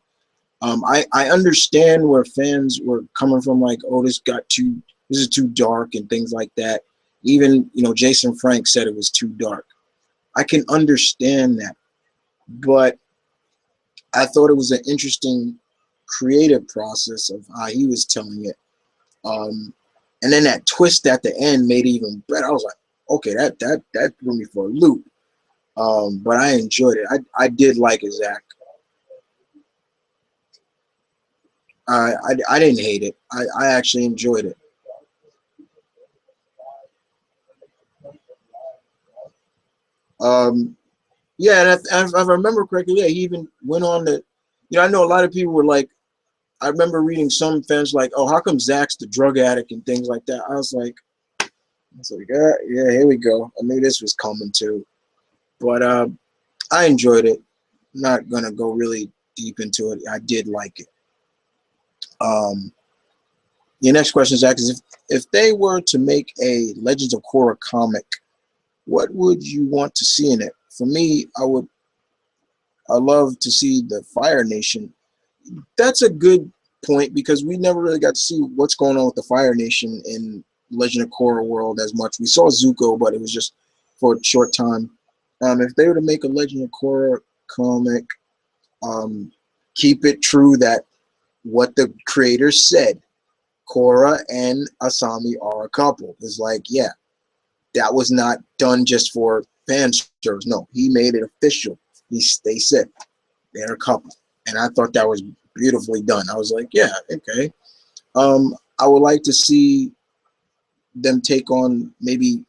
I understand where fans were coming from, like, oh, this is too dark and things like that. Even, Jason Frank said it was too dark. I can understand that, but I thought it was an interesting creative process of how he was telling it. And then that twist at the end made it even better. I was like, okay, that threw me for a loop. But I enjoyed it. I did like it, Zach. I didn't hate it. I actually enjoyed it. Um, yeah, and if I remember correctly, yeah, he even went on to, I know a lot of people were like, I remember reading some fans like, oh, how come Zach's the drug addict and things like that. I was like, yeah, yeah, here we go. I knew this was coming too. But I enjoyed it. Not gonna go really deep into it. I did like it. Um, your next question, Zach, is if they were to make a Legends of Korra comic, what would you want to see in it? For me, I love to see the Fire Nation. That's a good point because we never really got to see what's going on with the Fire Nation in Legend of Korra world as much. We saw Zuko, but it was just for a short time. If they were to make a Legend of Korra comic, um, keep it true that what the creators said, Korra and Asami are a couple. It's like, yeah, that was not done just for fan service. No, he made it official. They said they're a couple, and I thought that was beautifully done. I was like, yeah, okay. I would like to see them take on maybe.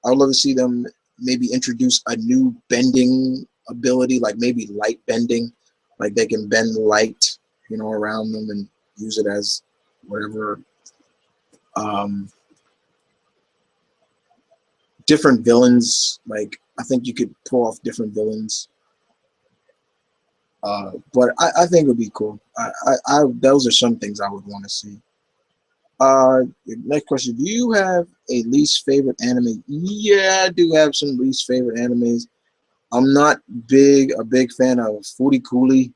I would love to see them maybe introduce a new bending ability, like maybe light bending, like they can bend light, around them and use it as whatever. Um, Different villains, like I think you could pull off different villains. But I think it would be cool. Those are some things I would want to see. Next question: do you have a least favorite anime? Yeah, I do have some least favorite animes. I'm not a big fan of Foodie Cooley.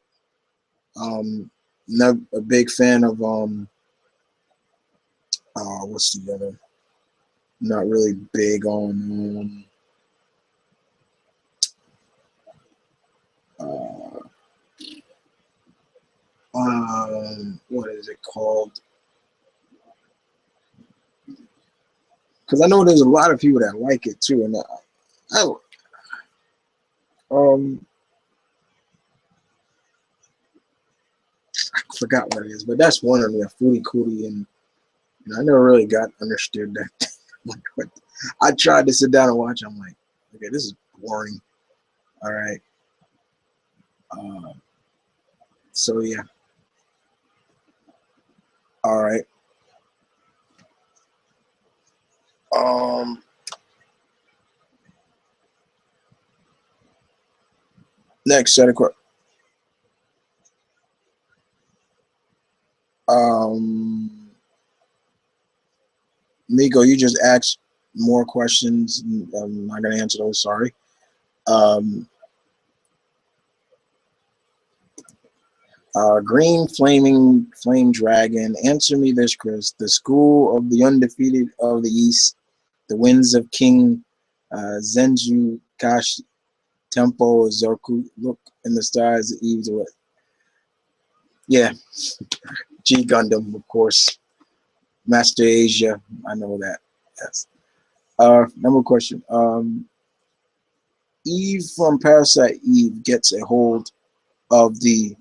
Not a big fan of what's the other? Not really big on uh, what is it called? Because I know there's a lot of people that like it too, and I um I forgot what it is, but that's one of them, Foodie Cootie, and I never really got understood that. Like, I tried to sit down and watch. I'm like, okay, this is boring. All right, uh, so yeah, all right. Um, Next set of questions. Um, Miko, you just asked more questions. I'm not gonna answer those. Sorry. Um, Green Flaming Flame Dragon. Answer me this, Chris. The school of the undefeated of the East, the winds of King Zenju Kashi Tempo Zoku. Look in the stars, the eves away. Yeah, G Gundam, of course. Master Asia. I know that. Yes. Number question. Eve from Parasite Eve gets a hold of the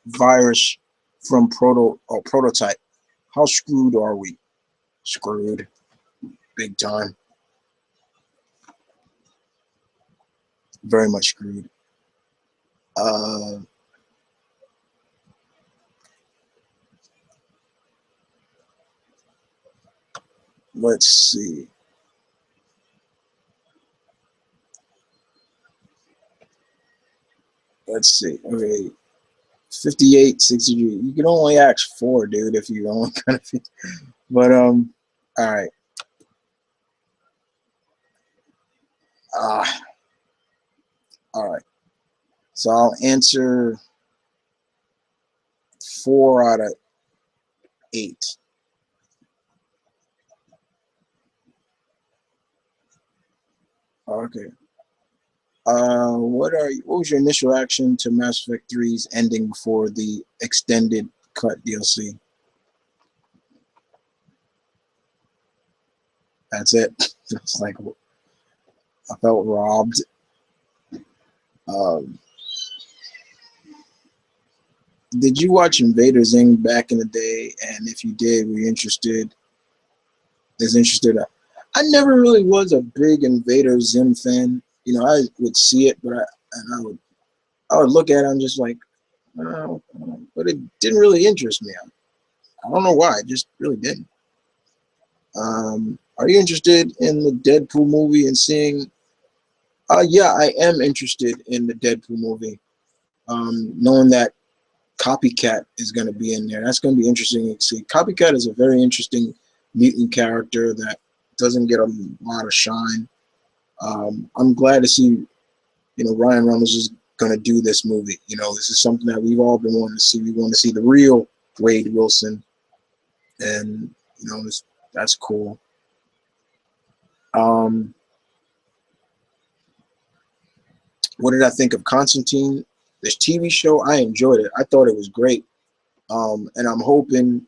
virus from prototype. How screwed are we? Screwed, big time. Very much screwed. Uh, let's see. Let's see. Okay. 58, 63. You can only ask 4, dude, if you only kind of. But all right. Uh, all right. So I'll answer 4 out of 8. Okay. What was your initial action to Mass Effect 3's ending before the extended cut DLC? That's it. It's like I felt robbed. Um, did you watch Invader Zim back in the day? And if you did, were you interested? Is interested? I never really was a big Invader Zim fan. You know, I would see it, but I would look at it and just like, oh, but it didn't really interest me. I don't know why. It just really didn't. Are you interested in the Deadpool movie and seeing? Yeah, I am interested in the Deadpool movie. Knowing that Copycat is going to be in there, that's going to be interesting to see. Copycat is a very interesting mutant character that doesn't get a lot of shine. I'm glad to see, Ryan Reynolds is going to do this movie. This is something that we've all been wanting to see. We want to see the real Wade Wilson, and that's cool. Um, what did I think of Constantine? This TV show, I enjoyed it. I thought it was great, and I'm hoping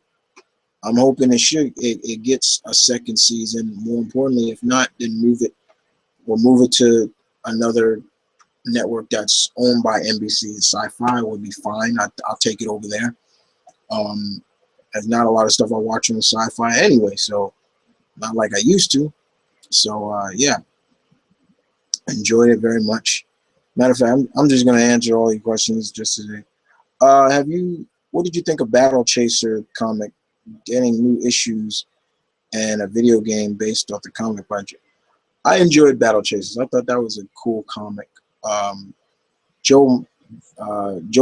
it gets a second season. More importantly, if not, then move it to another network that's owned by NBC. Sci-Fi would be fine. I'll take it over there. There's not a lot of stuff I watch on Sci-Fi anyway, so not like I used to. So yeah, enjoyed it very much. Matter of fact, I'm just gonna answer all your questions just today. What did you think of Battle Chaser comic getting new issues and a video game based off the comic budget? I enjoyed Battle Chasers. I thought that was a cool comic. Um, Joe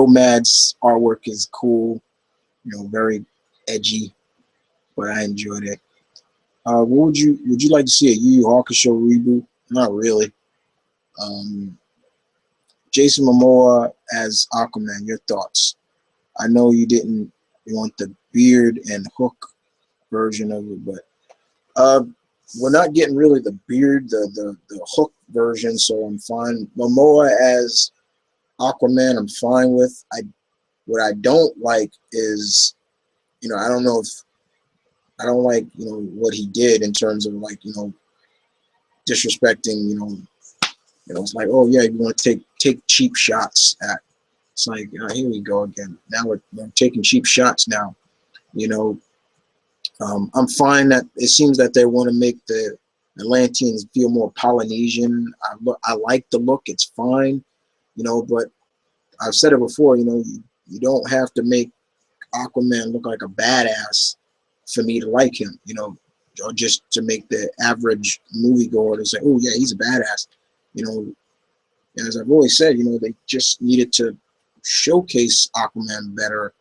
Mad's artwork is cool, very edgy, but I enjoyed it. Would you like to see a Yu Yu Hakusho reboot? Not really. Um, Jason Momoa as Aquaman. Your thoughts? I know you didn't want the beard and hook version of it, but we're not getting really the beard, the hook version, so I'm fine. Momoa as Aquaman, I'm fine with. What I don't like is, I don't know if I don't like, what he did in terms of like, disrespecting, it's like, oh yeah, you want to take cheap shots at. It's like, here we go again. Now we're taking cheap shots now. You know, I'm fine that it seems that they want to make the Atlanteans feel more Polynesian. I like the look. It's fine, but I've said it before. You don't have to make Aquaman look like a badass for me to like him. Or just to make the average moviegoer to say, oh yeah, he's a badass. As I've always said, they just needed to showcase Aquaman better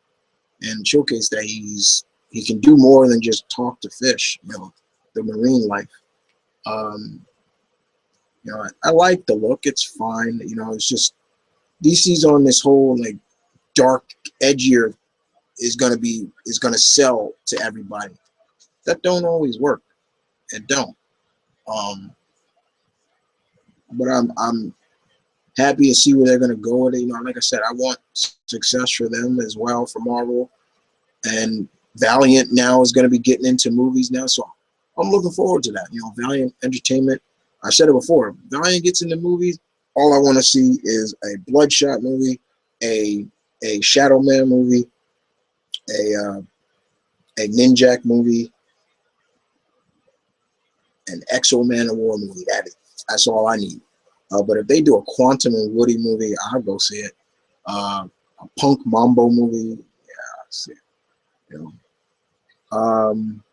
and showcase that he can do more than just talk to fish, the marine life. Um, I like the look. It's fine. It's just DC's on this whole like dark, edgier is gonna sell to everybody. That don't always work. It don't. Um, but I'm happy to see where they're gonna go with it. Like I said, I want success for them as well for Marvel. And Valiant now is going to be getting into movies now, so I'm looking forward to that. Valiant Entertainment. I said it before. Valiant gets into movies. All I want to see is a Bloodshot movie, a Shadow Man movie, a Ninjak movie, an Exo Man of War movie. That's all I need. But if they do a Quantum and Woody movie, I'll go see it. A Punk Mambo movie, yeah, I'll see it. Um,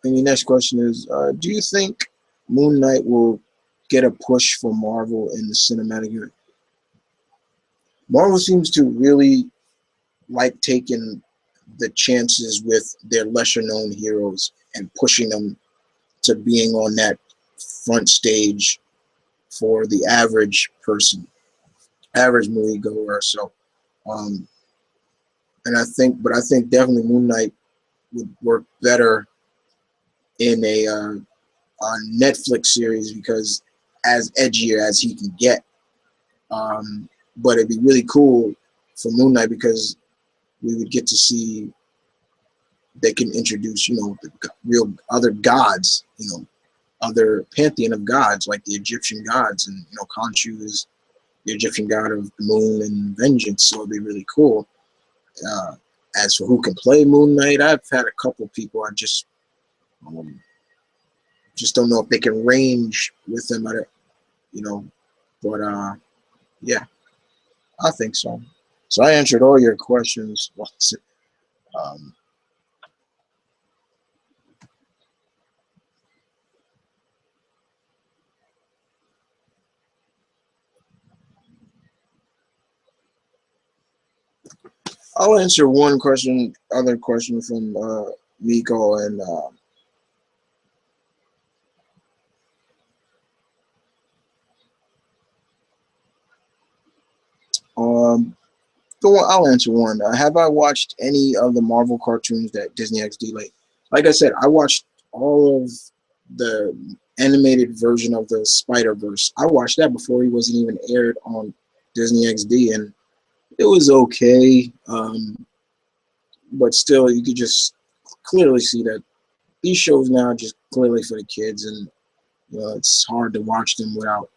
and the next question is, do you think Moon Knight will get a push for Marvel in the cinematic universe? Marvel seems to really like taking the chances with their lesser known heroes and pushing them to being on that front stage for the average person, average movie goer. So, um, and I think definitely Moon Knight would work better in a Netflix series because as edgier as he can get. But it'd be really cool for Moon Knight because we would get to see they can introduce, the real other gods, other pantheon of gods like the Egyptian gods, and Khonshu is the Egyptian god of the moon and vengeance. So it'd be really cool. Uh, as for who can play Moon Knight, I've had a couple people. I um, just don't know if they can range with him at it, you know. But yeah, I think so. So I answered all your questions. Um, I'll answer one question, other question from Miko, and um, I'll answer one. Have I watched any of the Marvel cartoons that Disney XD like I said, I watched all of the animated version of the Spider-Verse. I watched that before he wasn't even aired on Disney XD, and it was okay. But still, you could just clearly see that these shows now are just clearly for the kids, and it's hard to watch them without.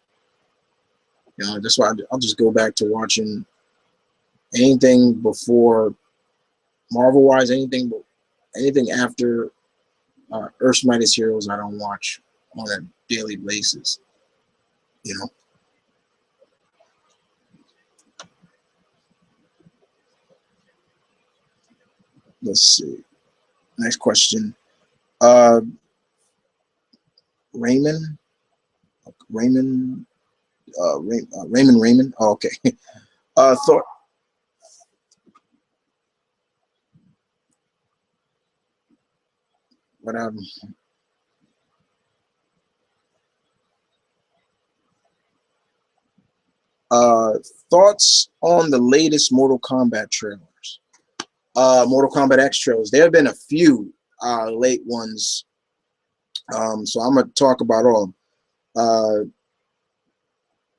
That's why I'll just go back to watching anything before Marvel wise, anything after Earth's Mightiest Heroes. I don't watch on a daily basis. You know. Let's see. Next question. Uh, Raymond. Raymond. Raymond. Raymond. Oh, okay. Thought. But uh, thoughts on the latest Mortal Kombat trailers? Mortal Kombat X trailers. There have been a few late ones, so I'm gonna talk about all of them.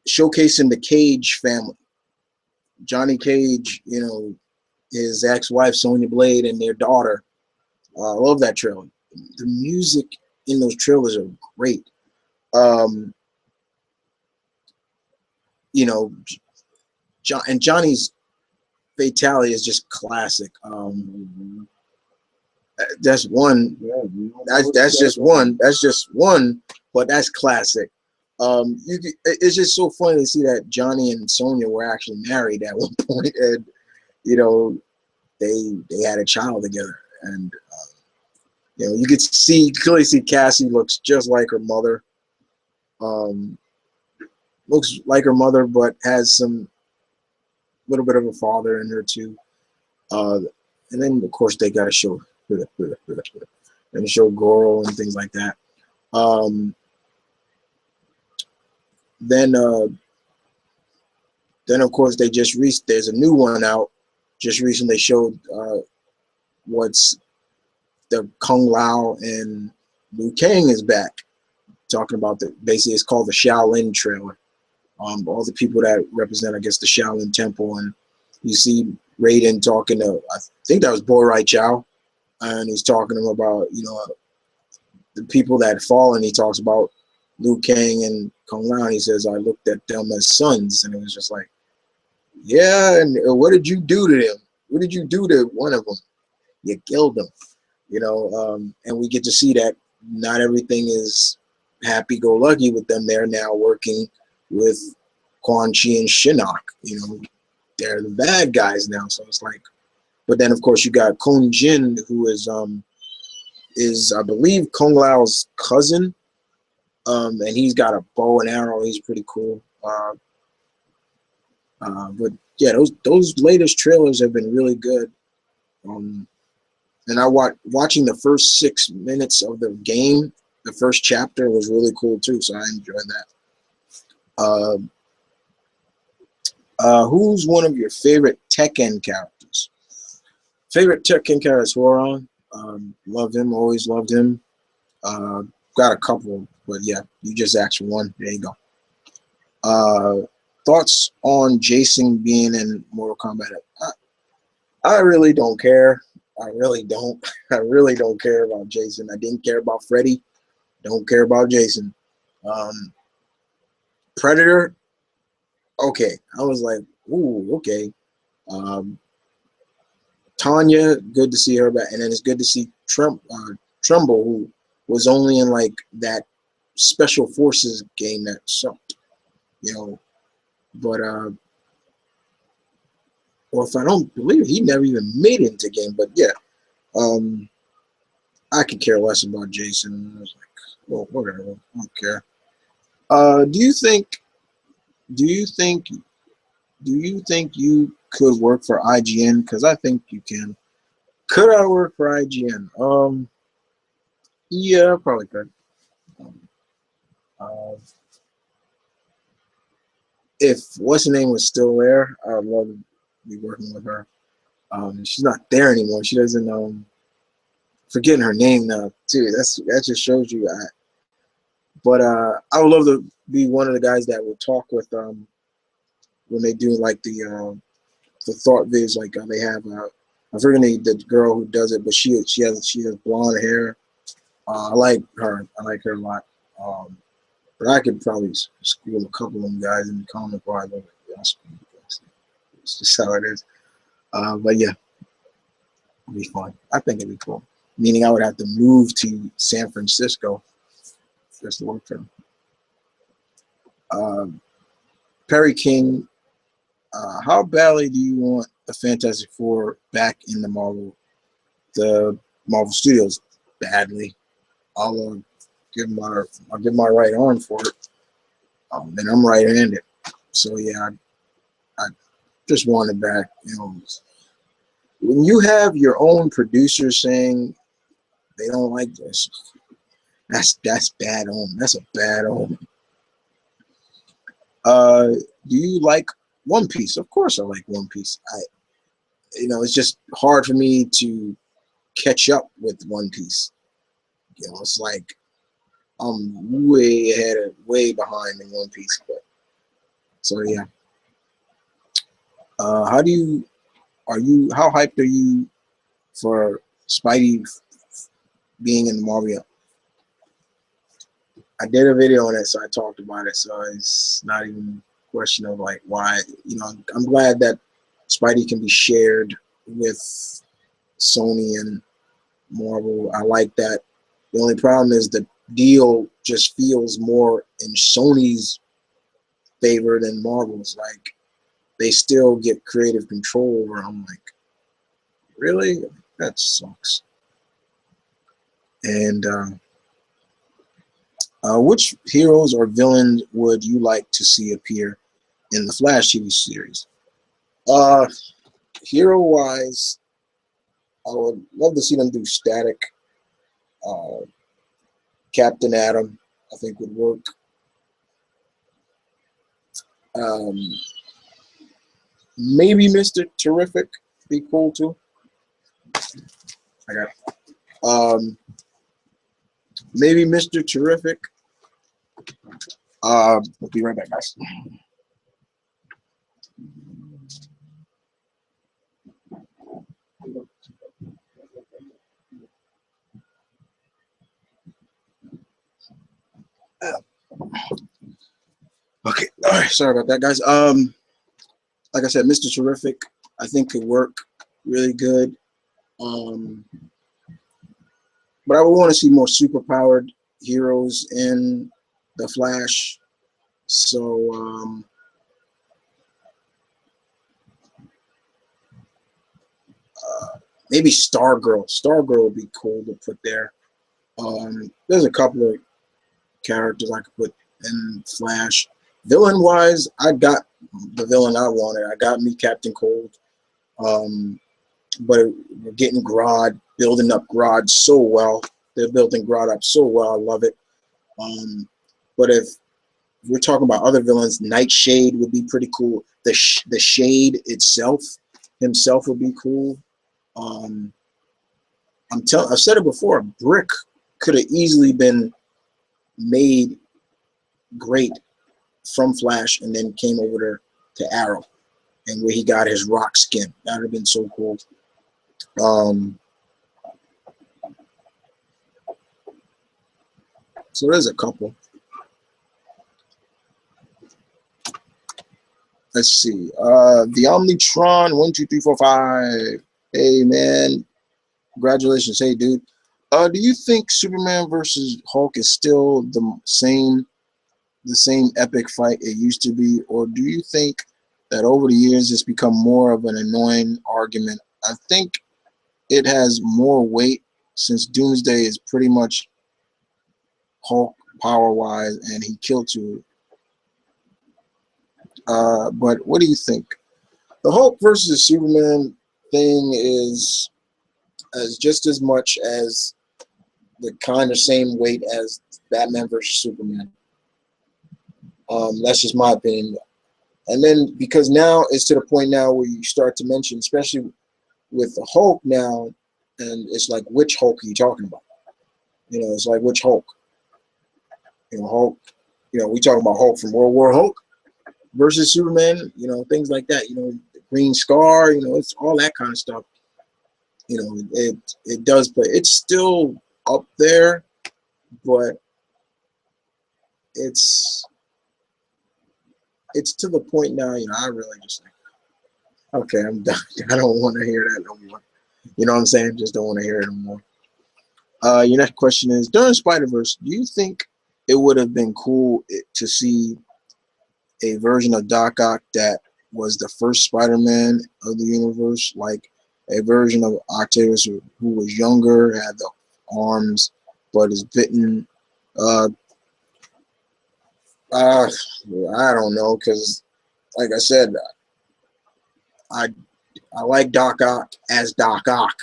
Showcasing the Cage family, Johnny Cage, his ex-wife Sonya Blade, and their daughter. I love that trailer. The music in those trailers are great. Um, you know, and Johnny's fatality is just classic. That's one. That's just one. That's just one. But that's classic. It's just so funny to see that Johnny and Sonya were actually married at one point, and you know, they had a child together, and you could clearly see Cassie looks just like her mother. Um, looks like her mother, but has some little bit of a father in her too. Uh, and then of course they got to show and show Goro and things like that. Um, then then of course they just there's a new one out. Just recently showed what's the Kung Lao and Liu Kang is back. Talking about basically it's called the Shaolin trailer. All the people that represent, I guess, the Shaolin Temple, and you see Raiden talking to, I think that was Bo Rai Chow, and he's talking to him about, the people that fall, and he talks about Liu Kang and Kung Lao, and he says, I looked at them as sons, and it was just like, yeah, and what did you do to them? What did you do to one of them? You killed them, and we get to see that not everything is happy-go-lucky with them. They're now working with Quan Chi and Shinnok. They're the bad guys now. So it's like, but then of course you got Kung Jin, who is I believe Kung Lao's cousin, and he's got a bow and arrow. He's pretty cool. But yeah, those latest trailers have been really good. Um, and I watching the first 6 minutes of the game. The first chapter was really cool too, so I enjoyed that. Uh, who's one of your favorite Tekken characters? Favorite Tekken character is Horon. Love him, always loved him. Uh, got a couple, but yeah, you just asked for one. There you go. Thoughts on Jason being in Mortal Kombat? I really don't care. I really don't. I really don't care about Jason. I didn't care about Freddy. Don't care about Jason. Um, Predator. Okay, I was like, ooh, okay. Um, Tanya, good to see her back, and then it's good to see Trumbull, who was only in like that Special Forces game that sucked, you know. But or if I don't believe it, he never even made it into game. But yeah, um, I could care less about Jason. I was like, well, whatever, I don't care. Do you think? Do you think? Do you think you could work for IGN? Because I think you can. Could I work for IGN? Yeah, I probably could. Um, uh, if what's her name was still there, I'd love to be working with her. She's not there anymore. She doesn't. Forgetting her name now too. That just shows you. But I would love to be one of the guys that will talk with when they do like the thought vids. Like they have I forget the girl who does it, but she has blonde hair. I like her. I like her a lot. But I could probably school a couple of them guys in the comic bar. It's just how it is. But yeah, it'd be fun. I think it'd be cool. Meaning I would have to move to San Francisco just to work for them. Um, Perry King, how badly do you want the Fantastic Four back in the Marvel Studios? Badly. I'll I'll give my right arm for it. And I'm right-handed, so yeah, I just want it back. You know, when you have your own producer saying they don't like this, that's bad omen. That's a bad omen. Do you like One Piece? Of course, I like One Piece. It's just hard for me to catch up with One Piece. It's like I'm way ahead, way behind in One Piece. But so yeah. How do you are you? How hyped are you for Spidey being in the Marvel? I did a video on it, so I talked about it. So it's not even a question of like why. I'm glad that Spidey can be shared with Sony and Marvel. I like that. The only problem is the deal just feels more in Sony's favor than Marvel's. Like they still get creative control over. I'm like, really? That sucks. And which heroes or villains would you like to see appear in the Flash TV series? Uh, Hero-wise, I would love to see them do Static. Uh, Captain Atom, I think would work. Um, maybe Mr. Terrific be cool too. I got maybe Mr. Terrific. We'll be right back, guys. Okay, all right. Sorry about that, guys. Like I said, Mr. Terrific, I think could work really good. Um, but I would want to see more superpowered heroes in the Flash. So maybe Stargirl. Stargirl would be cool to put there. There's a couple of characters I could put in Flash. Villain-wise, I got the villain I wanted. I got me Captain Cold. But we're getting Grodd, building up Grodd so well. They're building Grodd up so well. I love it. But if we're talking about other villains, Nightshade would be pretty cool. The Shade himself would be cool. I've said it before. Brick could have easily been made great from Flash and then came over to Arrow, and where he got his rock skin. That would have been so cool. So there's a couple. Let's see. The Omnitron 1 2 3 4 5. Hey man, congratulations. Hey dude. Do you think Superman versus Hulk is still the same epic fight it used to be, or do you think that over the years it's become more of an annoying argument? I think it has more weight since Doomsday is pretty much Hulk power-wise, and he killed two. But what do you think? The Hulk versus Superman thing is just as much as the kind of same weight as Batman versus Superman. That's just my opinion. And then because now it's to the point now where you start to mention, especially with the Hulk now, and it's like, which Hulk are you talking about? You know, it's like, which Hulk? You know, Hulk. You know, we talking about Hulk from World War Hulk versus Superman. You know, things like that. You know, the Green Scar. You know, it's all that kind of stuff. You know, it does play. It's still up there, but it's to the point now. You know, I really just like, okay, I'm done. I don't want to hear that no more. You know what I'm saying? Just don't want to hear it anymore. Your next question is, during Spider-Verse, do you think it would have been cool to see a version of Doc Ock that was the first Spider-Man of the universe, like a version of Octavius who was younger, had the arms, but is bitten? I don't know, because like I said, I like Doc Ock as Doc Ock.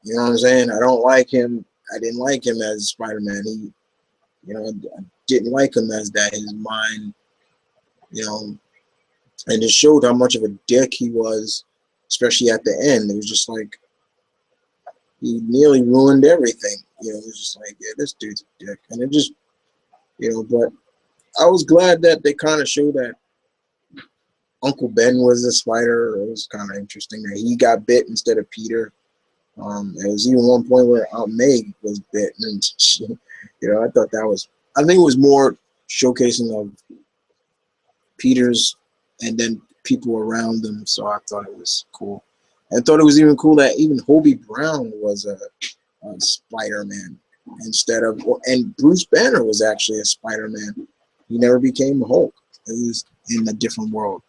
You know what I'm saying? I don't like him. I didn't like him as Spider-Man. I didn't like him as that. His mind, you know, and it showed how much of a dick he was, especially at the end. It was just like he nearly ruined everything. You know, it was just like, yeah, this dude's a dick. And it just, you know, but I was glad that they kind of showed that Uncle Ben was a spider. It was kind of interesting that he got bit instead of Peter. There was even one point where Aunt May was bitten, and she, you know, I thought that was. I think it was more showcasing of Peter's and then people around them. So I thought it was cool. I thought it was even cool that even Hobie Brown was a Spider-Man instead of, and Bruce Banner was actually a Spider-Man. He never became a Hulk. It was in a different world.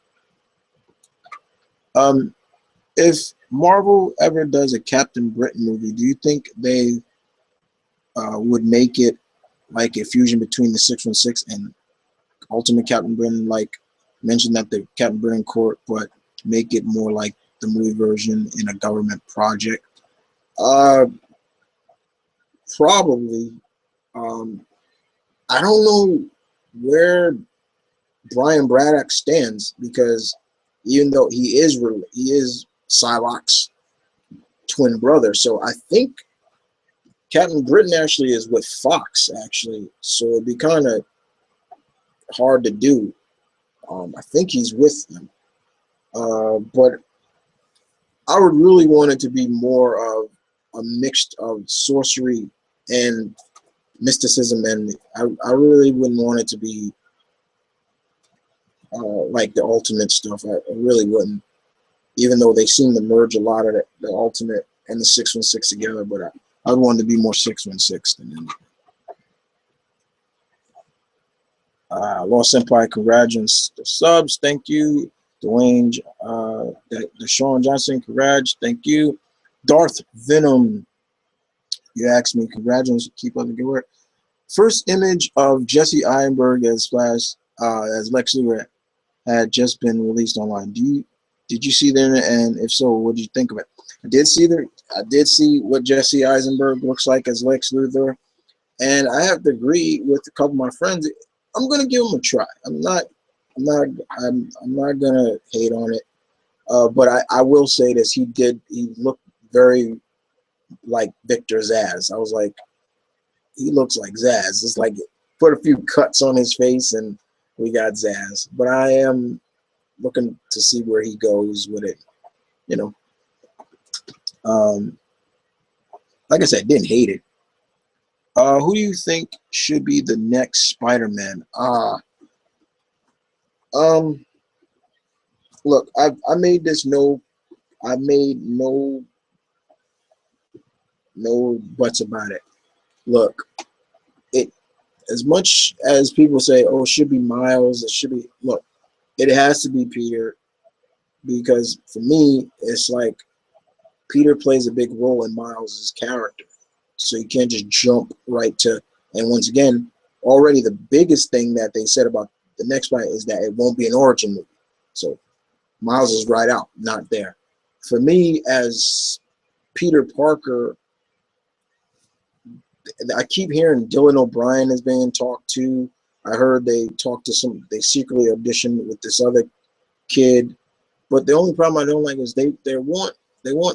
If Marvel ever does a Captain Britain movie, do you think they would make it like a fusion between the 616 and Ultimate Captain Britain, like mentioned that the Captain Britain court, but make it more like the movie version in a government project? Probably. I don't know where Brian Braddock stands, because even though he is Psylocke's twin brother, so I think Captain Britain actually is with Fox, actually, so it'd be kind of hard to do. I think he's with them, but I would really want it to be more of a mix of sorcery and mysticism, and I really wouldn't want it to be like the Ultimate stuff. I really wouldn't, even though they seem to merge a lot of the Ultimate and the 616 together, but I would want it to be more 616 than anything. Lost Empire, congratulations, the subs, thank you. Dwayne, Deshaun Johnson, congrats, thank you. Darth Venom, you asked me, congratulations, keep up the good work. First image of Jesse Eisenberg as Flash. as Lex Luthor had just been released online. Did you see that? And if so, what did you think of it? I did see what Jesse Eisenberg looks like as Lex Luthor, and I have to agree with a couple of my friends. I'm gonna give him a try. I'm not gonna hate on it. But I will say this: he looked very like Victor Zsasz. I was like, he looks like Zsasz. It's like put a few cuts on his face and we got Zsasz. But I am looking to see where he goes with it. You know, like I said, didn't hate it. Who do you think should be the next Spider-Man? Look, I made this I made no buts about it. Look, it as much as people say, oh, it should be Miles, it should be look, it has to be Peter because for me, it's like Peter plays a big role in Miles's character. So you can't just jump right to and once again, already the biggest thing that they said about the next fight is that it won't be an origin movie. So Miles is right out, not there. For me, as Peter Parker, I keep hearing Dylan O'Brien is being talked to. I heard they secretly auditioned with this other kid. But the only problem I don't like is they want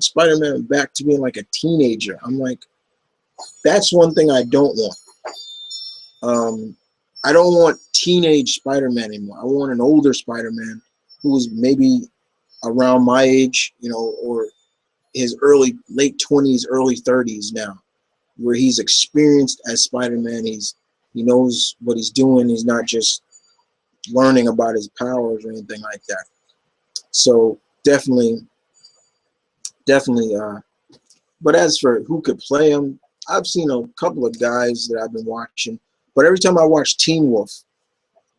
Spider-Man back to being like a teenager. I'm like, that's one thing I don't want. I don't want teenage Spider-Man anymore. I want an older Spider-Man who's maybe around my age, or his late 20s, early 30s now, where he's experienced as Spider-Man. He knows what he's doing. He's not just learning about his powers or anything like that. So definitely. But as for who could play him, I've seen a couple of guys that I've been watching. But every time I watch Teen Wolf,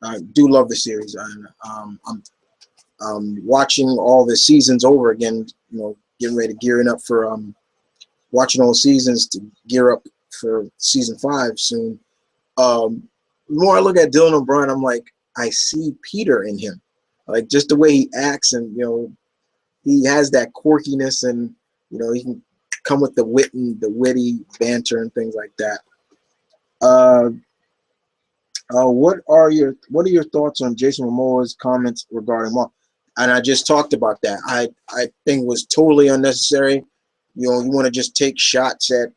I do love the series. I'm watching all the seasons over again. Getting ready, gearing up for watching all the seasons to gear up for season 5 soon. The more I look at Dylan O'Brien, I'm like, I see Peter in him, like just the way he acts, and he has that quirkiness, and he can come with the wit and the witty banter and things like that. What are your thoughts on Jason Momoa's comments regarding Marvel? And I just talked about that. I think it was totally unnecessary. You want to just take shots at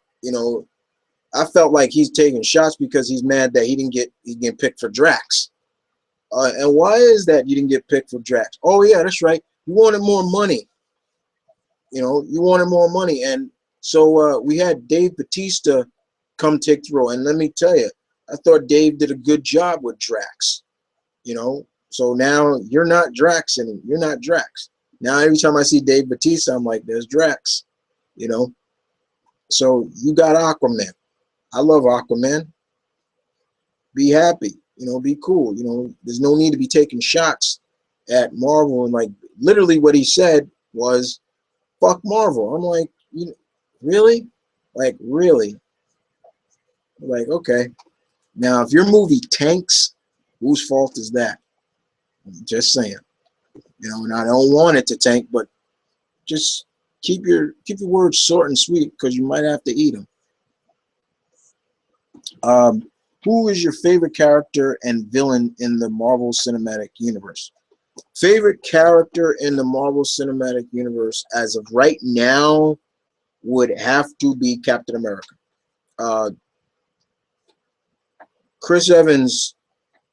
I felt like he's taking shots because he's mad that he didn't get picked for Drax. And why is that you didn't get picked for Drax? Oh yeah, that's right. You wanted more money. You wanted more money, and so we had Dave Bautista come take the role. And let me tell you, I thought Dave did a good job with Drax. So now you're not Drax, and you're not Drax. Now every time I see Dave Bautista, I'm like, there's Drax. So you got Aquaman. I love Aquaman. Be happy. Be cool. There's no need to be taking shots at Marvel. And like literally what he said was, fuck Marvel. I'm like, really? Like, really? Like, okay. Now, if your movie tanks, whose fault is that? I'm just saying. And I don't want it to tank, but just keep your words short and sweet because you might have to eat them. Who is your favorite character and villain in the Marvel Cinematic Universe? Favorite character in the Marvel Cinematic Universe as of right now would have to be Captain America. Chris Evans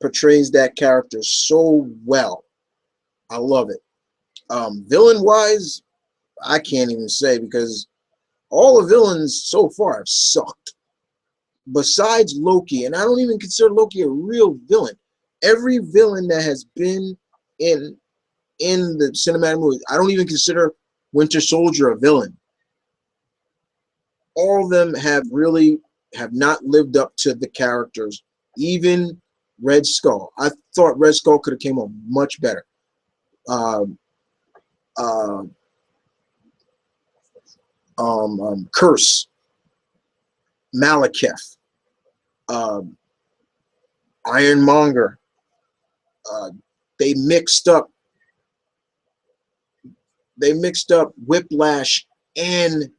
portrays that character so well. I love it. Villain-wise, I can't even say because all the villains so far have sucked. Besides Loki, and I don't even consider Loki a real villain. Every villain that has been in the cinematic movies, I don't even consider Winter Soldier a villain. All of them have not lived up to the characters. Even Red Skull. I thought Red Skull could have came up much better. Curse, Malekith, Ironmonger, they mixed up Whiplash and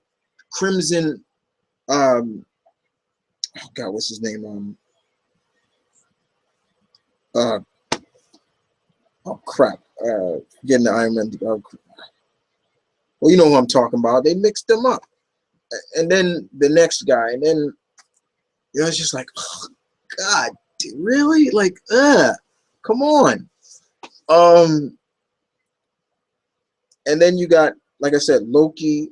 Crimson. Oh God, what's his name? Oh crap! Getting the Iron Man. Well, you know who I'm talking about. They mixed them up, and then the next guy, and then it's just like, oh, God, really? Like, come on. And then you got, like I said, Loki.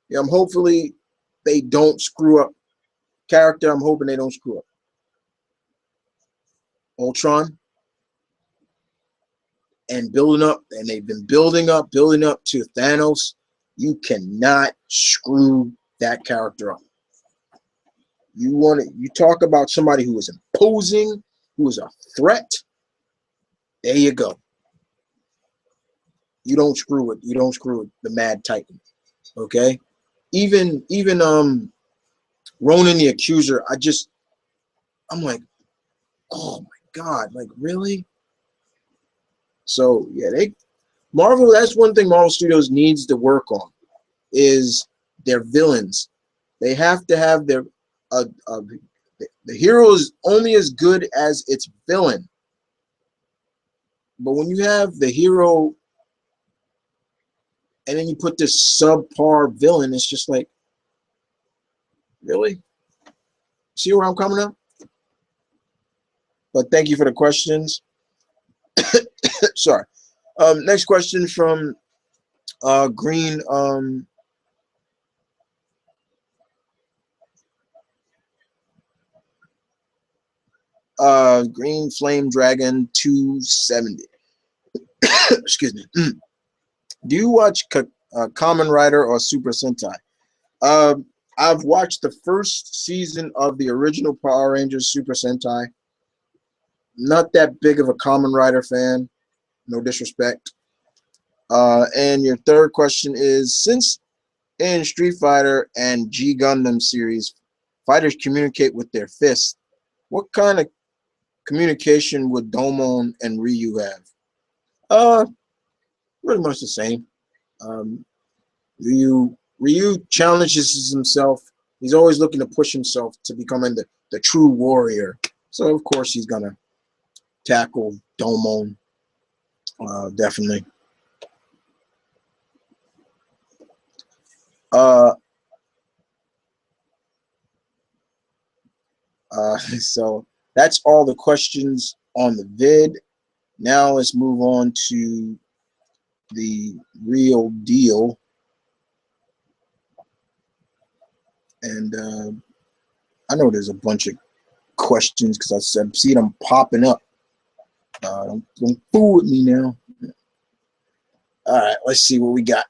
Yeah, hopefully they don't screw up character. I'm hoping they don't screw up Ultron. And building up, and they've been building up to Thanos. You cannot screw that character up. You talk about somebody who is imposing, who is a threat. There you go. You don't screw it. You don't screw it. The Mad Titan. Okay. Even Ronan the Accuser. I'm like, oh my God, like really? So yeah, Marvel. That's one thing Marvel Studios needs to work on is their villains. They have to have the hero is only as good as its villain. But when you have the hero and then you put this subpar villain, it's just like, really? See where I'm coming up? But thank you for the questions. Sorry. Next question from Green. Green Flame Dragon 270. Excuse me. Do you watch Kamen Rider or Super Sentai? I've watched the first season of the original Power Rangers Super Sentai. Not that big of a Kamen Rider fan. No disrespect. And your third question is, since in Street Fighter and G Gundam series, fighters communicate with their fists, what kind of communication would Domon and Ryu have? Pretty much the same. Ryu challenges himself. He's always looking to push himself to becoming the true warrior. So of course he's gonna tackle Domon. Definitely. So that's all the questions on the vid. Now let's move on to the real deal. And I know there's a bunch of questions because I see them popping up. Don't fool with me now. All right, let's see what we got.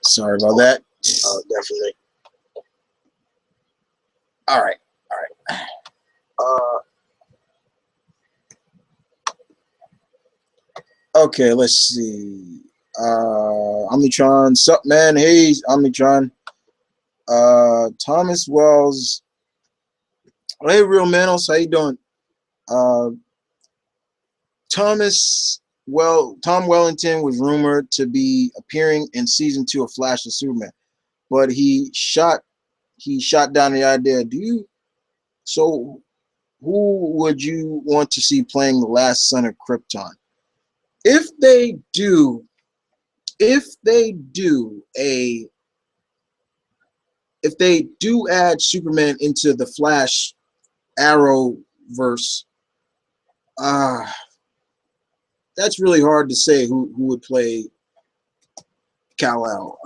Sorry about that. Definitely. All right. Okay, let's see. Omnitron, sup man? Hey, Omnitron. Thomas Wells. Hey, Real Manos, how you doing? Tom Wellington was rumored to be appearing in season 2 of Flash and Superman, but he shot down the idea. So who would you want to see playing the last son of Krypton? If they do add Superman into the Flash Arrowverse, that's really hard to say who would play Kal-El.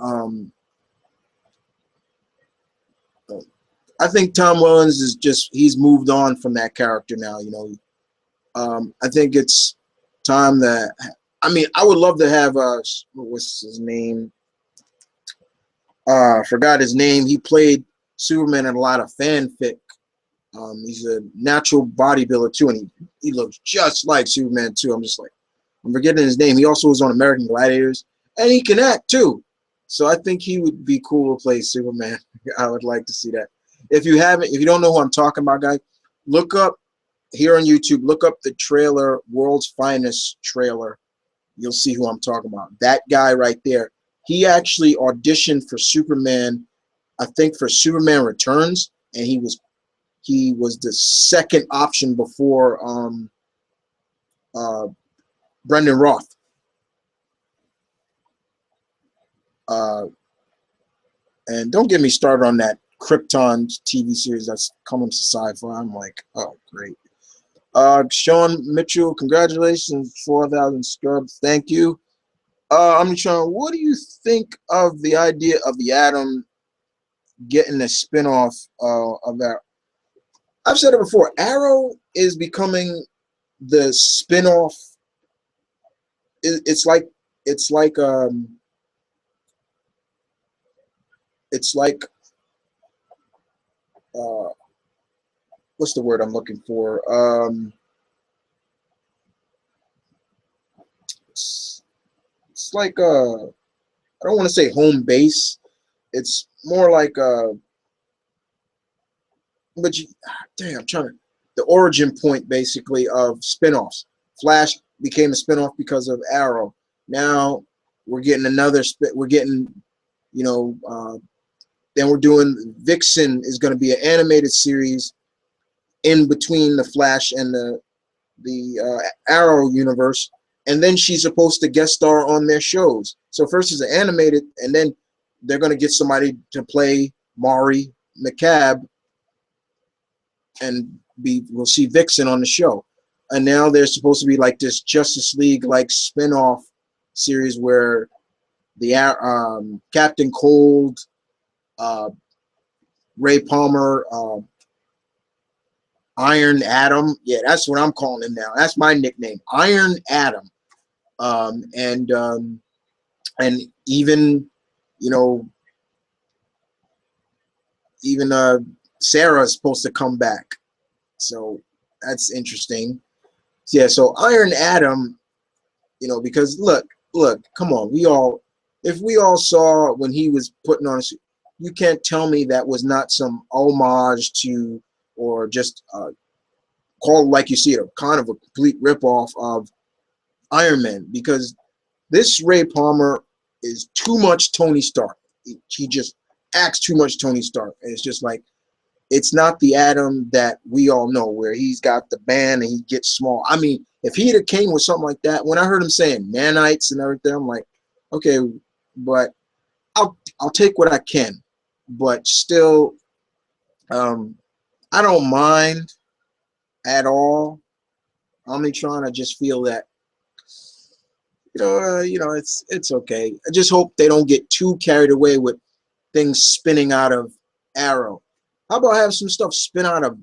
I think Tom Wellens he's moved on from that character now. I think it's time that, I would love to have what's his name? Forgot his name. He played Superman in a lot of fanfic. He's a natural bodybuilder too, and he looks just like Superman too. I'm forgetting his name. He also was on American Gladiators, and he can act too. So I think he would be cool to play Superman. I would like to see that. if you don't know who I'm talking about, guys, look up here on YouTube. Look up the trailer, World's Finest trailer. You'll see who I'm talking about. That guy right there. He actually auditioned for Superman, I think for Superman Returns, and he was the second option before Brendan Roth. And don't get me started on that Krypton TV series that's coming to Sci-Fi. I'm like, oh, great. Sean Mitchell, congratulations, 4,000 subscribers. Thank you. I'm Sean. What do you think of the idea of the Atom getting a spinoff of that? I've said it before. Arrow is becoming the spinoff. It's like what's the word I'm looking for? It's like I don't want to say home base. It's more like but damn, I'm trying to the origin point basically of spinoffs. Flash became a spinoff because of Arrow. Now we're getting another we're getting, you know, then we're doing Vixen is going to be an animated series in between the Flash and the Arrow universe, and then she's supposed to guest star on their shows. So first is an animated, and then they're going to get somebody to play Maury McCabe, and we'll see Vixen on the show. And now there's supposed to be like this Justice League like spin-off series where the Captain Cold, Ray Palmer, Iron Atom. Yeah, that's what I'm calling him now. That's my nickname, Iron Atom. And even, you know, even Sarah is supposed to come back. So that's interesting. Yeah, so Iron Atom, you know, because look, come on, if we all saw when he was putting on a suit, you can't tell me that was not some homage to, or just called, like you see it, a kind of a complete ripoff of Iron Man, because this Ray Palmer is too much Tony Stark. He just acts too much Tony Stark, and it's just like, it's not the Atom that we all know, where he's got the band and he gets small. I mean, if he had came with something like that, when I heard him saying nanites and everything, I'm like, okay, but I'll take what I can. But still, I don't mind at all. Omnitron, I just feel that, it's okay. I just hope they don't get too carried away with things spinning out of Arrow. How about have some stuff spin out of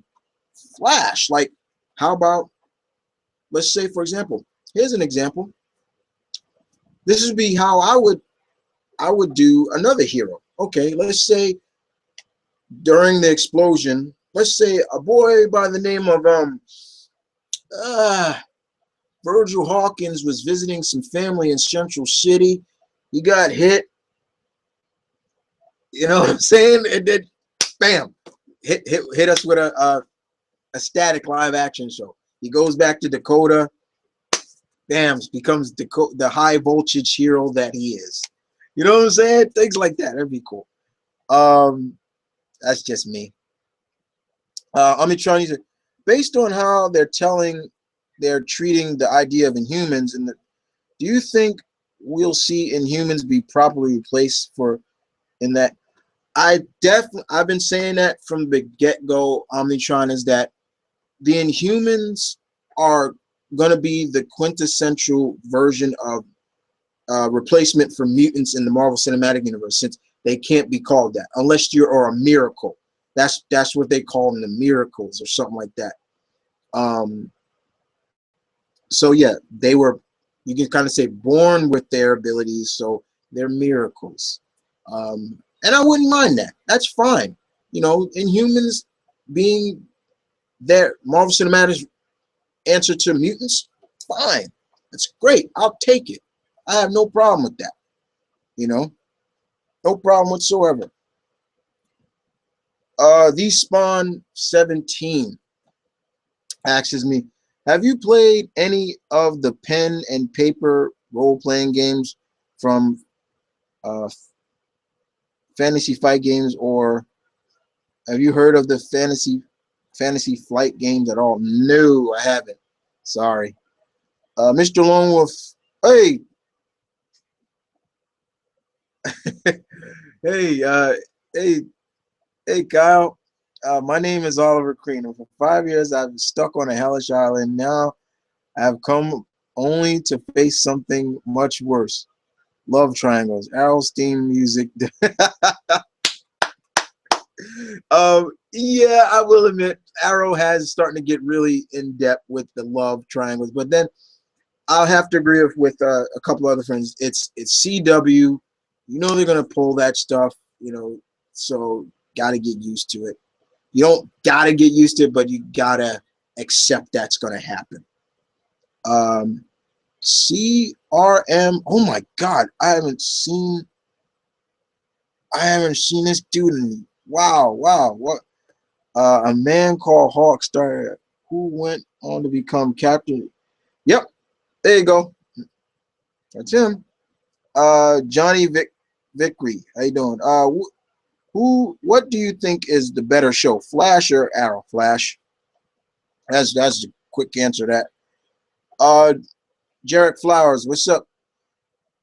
Flash? Like, how about, let's say, for example, here's an example. This would be how I would do another hero. Okay, let's say during the explosion, let's say a boy by the name of Virgil Hawkins was visiting some family in Central City. He got hit. You know what I'm saying? And then, bam, hit us with a static live action show. He goes back to Dakota. Bam, becomes the high voltage hero that he is. You know what I'm saying? Things like that. That'd be cool. That's just me. Omnitron, based on how they're treating the idea of Inhumans, do you think we'll see Inhumans be properly replaced in that? I've been saying that from the get-go, Omnitron, is that the Inhumans are going to be the quintessential version of replacement for mutants in the Marvel Cinematic Universe, since they can't be called that unless you're a miracle. That's what they call them, the miracles or something like that. So yeah, they were, you can kind of say, born with their abilities, so they're miracles. And I wouldn't mind that. That's fine. You know, Inhumans being their Marvel Cinematic answer to mutants, fine. That's great. I'll take it. I have no problem with that. You know, no problem whatsoever. The Spawn 17 asks me, have you played any of the pen and paper role-playing games from uh, fantasy fight games, or have you heard of the fantasy flight games at all? No, I haven't. Sorry. Mr. Lone Wolf, hey, hey, hey, hey, Kyle. My name is Oliver Green, and for 5 years I've been stuck on a hellish island. Now I've come only to face something much worse. Love triangles, Arrow's theme music. Yeah, I will admit, Arrow has starting to get really in depth with the love triangles, but then I'll have to agree with a couple other friends. It's CW. You know they're gonna pull that stuff. You know, so gotta get used to it. You don't gotta get used to it, but you gotta accept that's gonna happen. Um, CRM. Oh my God, I haven't seen this dude in wow, wow. What? A man called Hawk started, who went on to become captain. Yep, there you go. That's him. Johnny Vickery. How you doing? What do you think is the better show, Flash or Arrow? Flash. That's a quick answer to that. Uh, Jarek Flowers, what's up?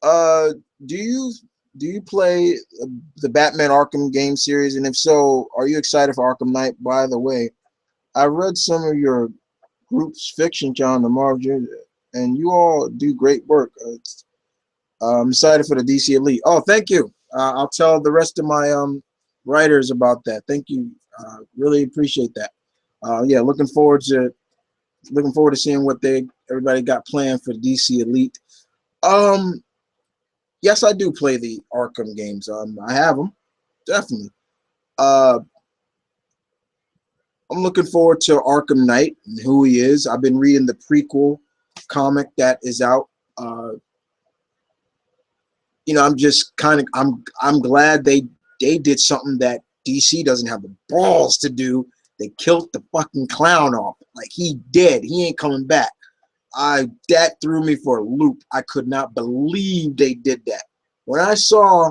Uh, do you do you play the Batman Arkham game series? And if so, are you excited for Arkham Knight? By the way, I read some of your group's fiction, John, the Marvel, and you all do great work. I'm excited for the DC Elite. Oh, thank you. I'll tell the rest of my writers about that. Thank you. Really appreciate that. Yeah, looking forward to seeing what everybody got planned for DC Elite. Um, yes, I do play the Arkham games. I have them definitely. Uh, I'm looking forward to Arkham Knight and who he is. I've been reading the prequel comic that is out. You know, I'm just kind of I'm glad they did something that DC doesn't have the balls to do. They killed the fucking clown off. Like, he dead. He ain't coming back. That threw me for a loop. I could not believe they did that. When I saw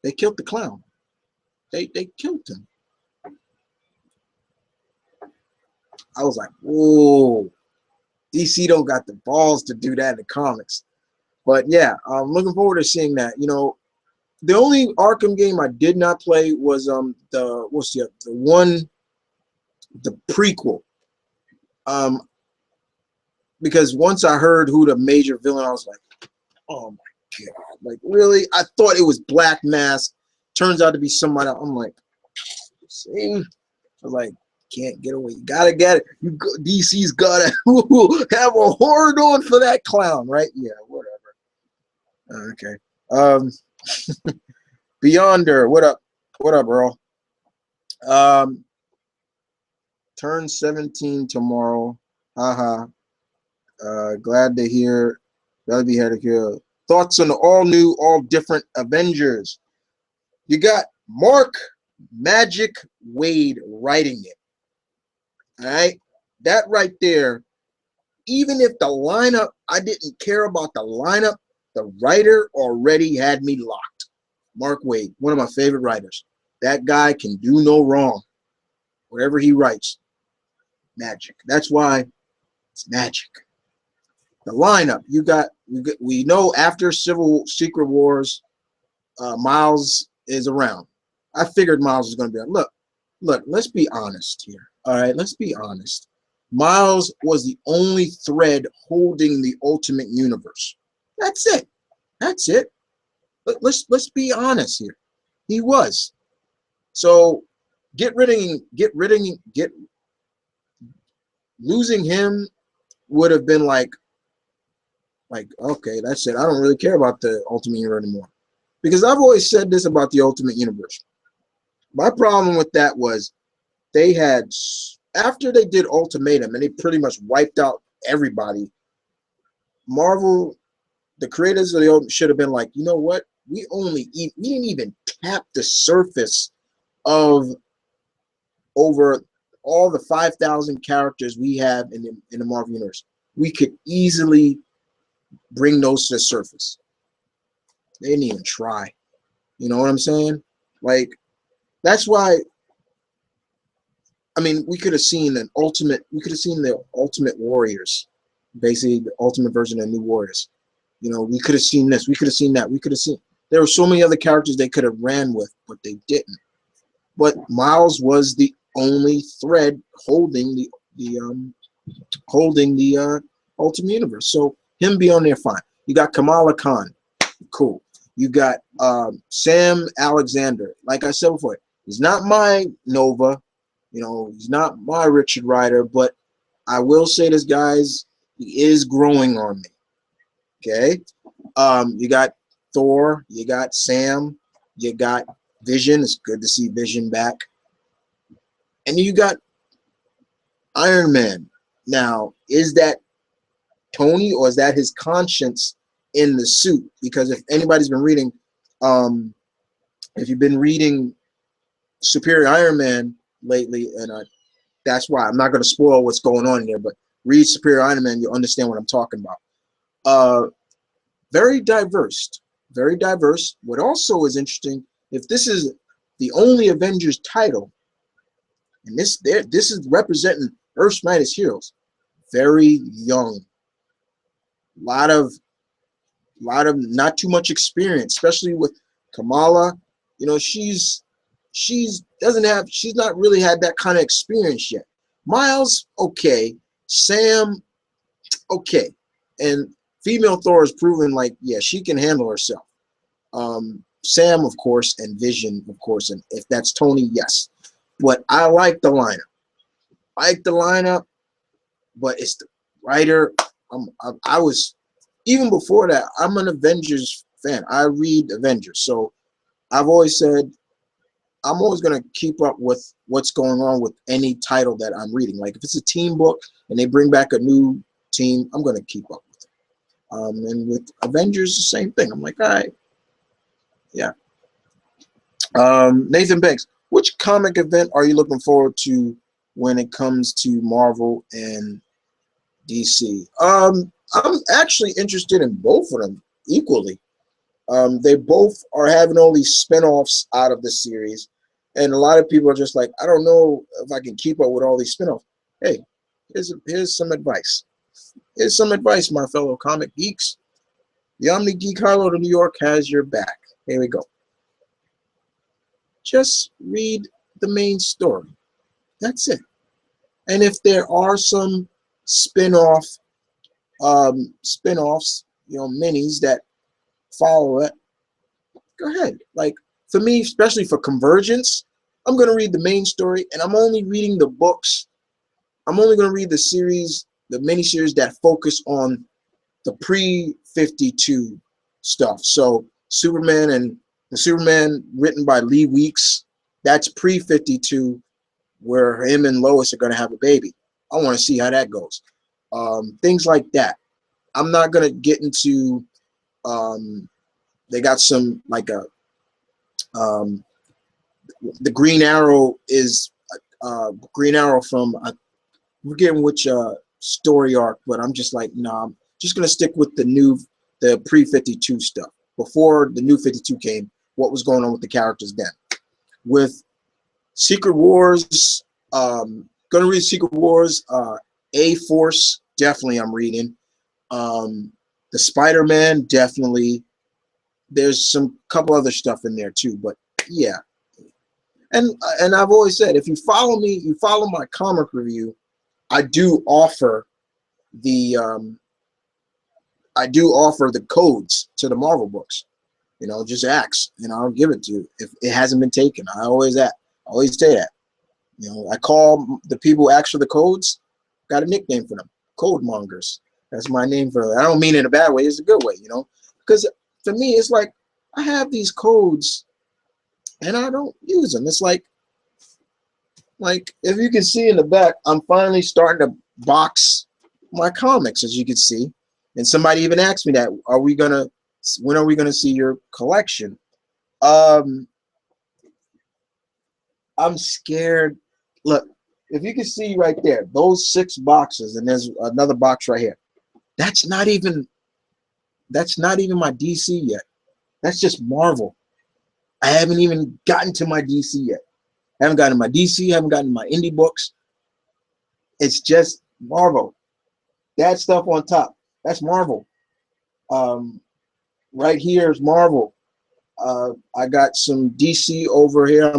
they killed the clown, they killed him. I was like, whoa, DC don't got the balls to do that in the comics. But yeah, I'm looking forward to seeing that. You know, the only Arkham game I did not play was the prequel. Because once I heard who the major villain, I was like, oh my God, like, really? I thought it was Black Mask. Turns out to be somebody else. I'm like, see? I was like, can't get away. You gotta get it. DC's gotta have a horde on for that clown, right? Yeah, whatever. Okay. Beyonder, what up? What up, Earl? Turn 17 tomorrow. Haha. Glad to hear. Glad to be here to hear thoughts on the all new, all different Avengers. You got Mark Magic Wade writing it. All right, that right there. Even if the lineup, I didn't care about the lineup. The writer already had me locked. Mark Wade, one of my favorite writers. That guy can do no wrong. Whatever he writes, magic. That's why it's magic. The lineup, we know after Secret Wars, Miles is around. I figured Miles was going to be like, look, let's be honest here. All right, let's be honest. Miles was the only thread holding the Ultimate Universe. That's it. That's it. Let's be honest here. He was. So losing him would have been like, okay, that's it. I don't really care about the Ultimate Universe anymore. Because I've always said this about the Ultimate Universe. My problem with that was they had, after they did Ultimatum and they pretty much wiped out everybody, Marvel, the creators of the should have been like, you know what? We didn't even tap the surface of over all the 5,000 characters we have in the Marvel Universe. We could easily bring those to the surface. They didn't even try. You know what I'm saying? Like, that's why, I mean, we could have seen the Ultimate Warriors, basically the ultimate version of New Warriors. You know, we could have seen this, we could have seen that, we could have seen. There were so many other characters they could have ran with, but they didn't. But Miles was the only thread holding the Ultimate Universe. So him be on there, fine. You got Kamala Khan, cool. You got Sam Alexander. Like I said before, he's not my Nova, you know, he's not my Richard Rider, but I will say this, guys, he is growing on me. Okay, you got Thor, you got Sam, you got Vision. It's good to see Vision back, and you got Iron Man. Now, is that Tony or is that his conscience in the suit? Because if anybody's been reading, if you've been reading Superior Iron Man lately, and that's why I'm not going to spoil what's going on there, but read Superior Iron Man, you'll understand what I'm talking about. Very diverse, very diverse. What also is interesting, if this is the only Avengers title, and this is representing Earth's Mightiest Heroes, very young, lot of not too much experience, especially with Kamala. You know, she's not really had that kind of experience yet. Miles, okay. Sam, okay. And female Thor has proven, like, yeah, she can handle herself. Sam, of course, and Vision, of course, and if that's Tony, yes. But I like the lineup. But it's the writer. I was, even before that, I'm an Avengers fan. I read Avengers, so I've always said I'm always going to keep up with what's going on with any title that I'm reading. Like, if it's a team book and they bring back a new team, I'm going to keep up with it. And with Avengers, the same thing. I'm like, all right, yeah. Nathan Banks, which comic event are you looking forward to when it comes to Marvel and DC? I'm actually interested in both of them equally. They both are having all these spin-offs out of the series, and a lot of people are just like, I don't know if I can keep up with all these spin-offs. Hey, here's some advice. Here's some advice, my fellow comic geeks. The Omni Geek Harlow of New York has your back. Here we go. Just read the main story. That's it. And if there are some spin-offs, you know, minis that follow it, go ahead. Like, for me, especially for Convergence, I'm going to read the main story, and I'm only reading the books. I'm only going to read the series, the miniseries that focus on the pre-52 stuff. So Superman, and the Superman written by Lee Weeks, that's pre-52, where him and Lois are going to have a baby. I want to see how that goes. Things like that. I'm not going to get into, they got some, like the Green Arrow is Green Arrow from, I'm forgetting which story arc, but I'm just like, nah, I'm just going to stick with the pre-52 stuff. Before the new 52 came, what was going on with the characters then. With Secret Wars, going to read Secret Wars, A-Force, definitely I'm reading. The Spider-Man, definitely. There's some couple other stuff in there too, but yeah. And I've always said, if you follow me, you follow my comic review, I do offer the codes to the Marvel books. You know, just ask, and I'll give it to you if it hasn't been taken. I always say that. You know, I call the people who ask for the codes. Got a nickname for them, code mongers. That's my name for them. I don't mean it in a bad way. It's a good way, you know, because for me, it's like I have these codes and I don't use them. It's like if you can see in the back, I'm finally starting to box my comics, as you can see. And somebody even asked me that, when are we gonna see your collection? I'm scared. Look, if you can see right there, those 6 boxes, and there's another box right here. That's not even my DC yet. That's just Marvel. I haven't even gotten to my DC yet. I haven't gotten to my DC, haven't gotten to my indie books. It's just Marvel. That stuff on top, that's Marvel. Um, right here is Marvel. I got some DC over here.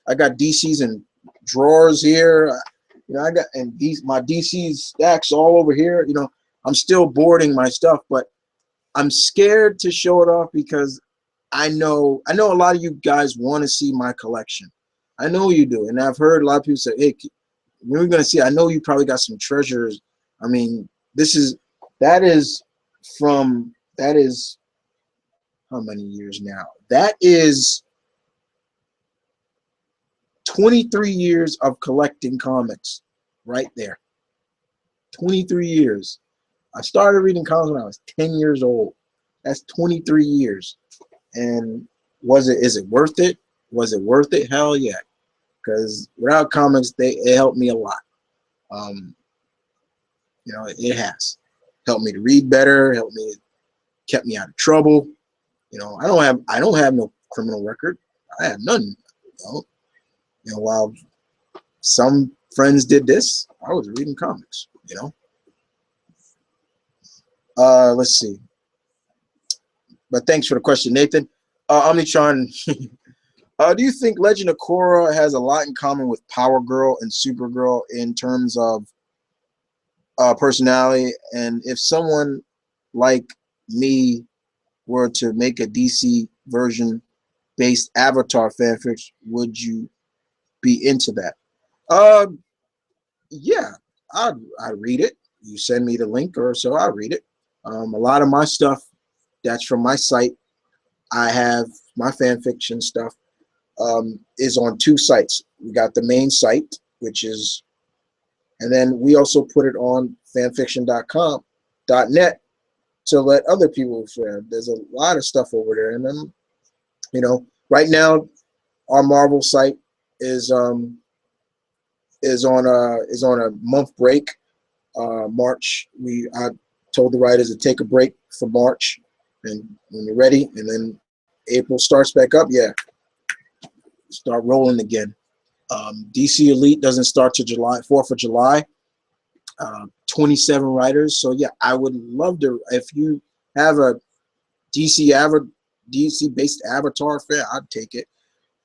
I got DCs in drawers here. You know, I got and these my DC stacks all over here. You know, I'm still boarding my stuff, but I'm scared to show it off because I know a lot of you guys want to see my collection. I know you do, and I've heard a lot of people say, "Hey, we're gonna see." I know you probably got some treasures. I mean, that is how many years now? That is 23 years of collecting comics right there. 23 years. I started reading comics when I was 10 years old. That's 23 years. And is it worth it? Was it worth it? Hell yeah. Because without comics, it helped me a lot. You know, it has helped me to read better, kept me out of trouble. You know, I don't have no criminal record. I have none. You know, while some friends did this, I was reading comics. You know. Let's see. But thanks for the question, Nathan. Omnitron, do you think Legend of Korra has a lot in common with Power Girl and Supergirl in terms of personality? And if someone like me were to make a DC version based Avatar fanfic, would you be into that? Yeah, I'd read it. You send me the link or so, I'll read it. A lot of my stuff that's from my site, I have my fan fiction stuff is on 2 sites. We got the main site, which is, and then we also put it on fanfiction.com.net to let other people share. There's a lot of stuff over there, and then, you know, right now our Marvel site is on a month break. March, I told the writers to take a break for March, and when you're ready, and then April starts back up. Yeah, start rolling again. DC Elite doesn't start to 4th of July. 27 writers. So yeah, I would love to. If you have a DC based Avatar fan, I'd take it.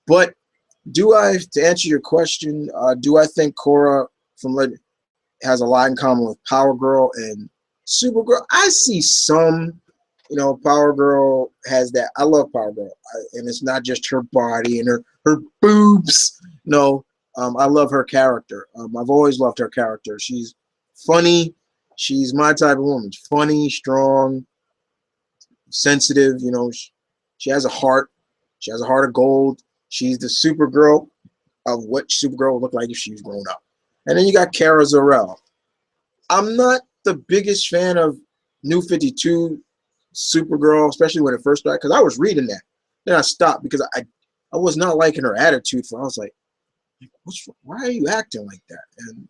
But to answer your question, do I think Korra has a lot in common with Power Girl and Supergirl? I see some. You know, Power Girl has that. I love Power Girl, and it's not just her body and her boobs. No, I love her character. I've always loved her character. She's funny. She's my type of woman. She's funny, strong, sensitive. You know, she has a heart. She has a heart of gold. She's the Supergirl of what Supergirl would look like if she was grown up. And then you got Kara Zor-El. I'm not the biggest fan of New 52 Supergirl, especially when it first started, because I was reading that. Then I stopped because I was not liking her attitude. So I was like, why are you acting like that? And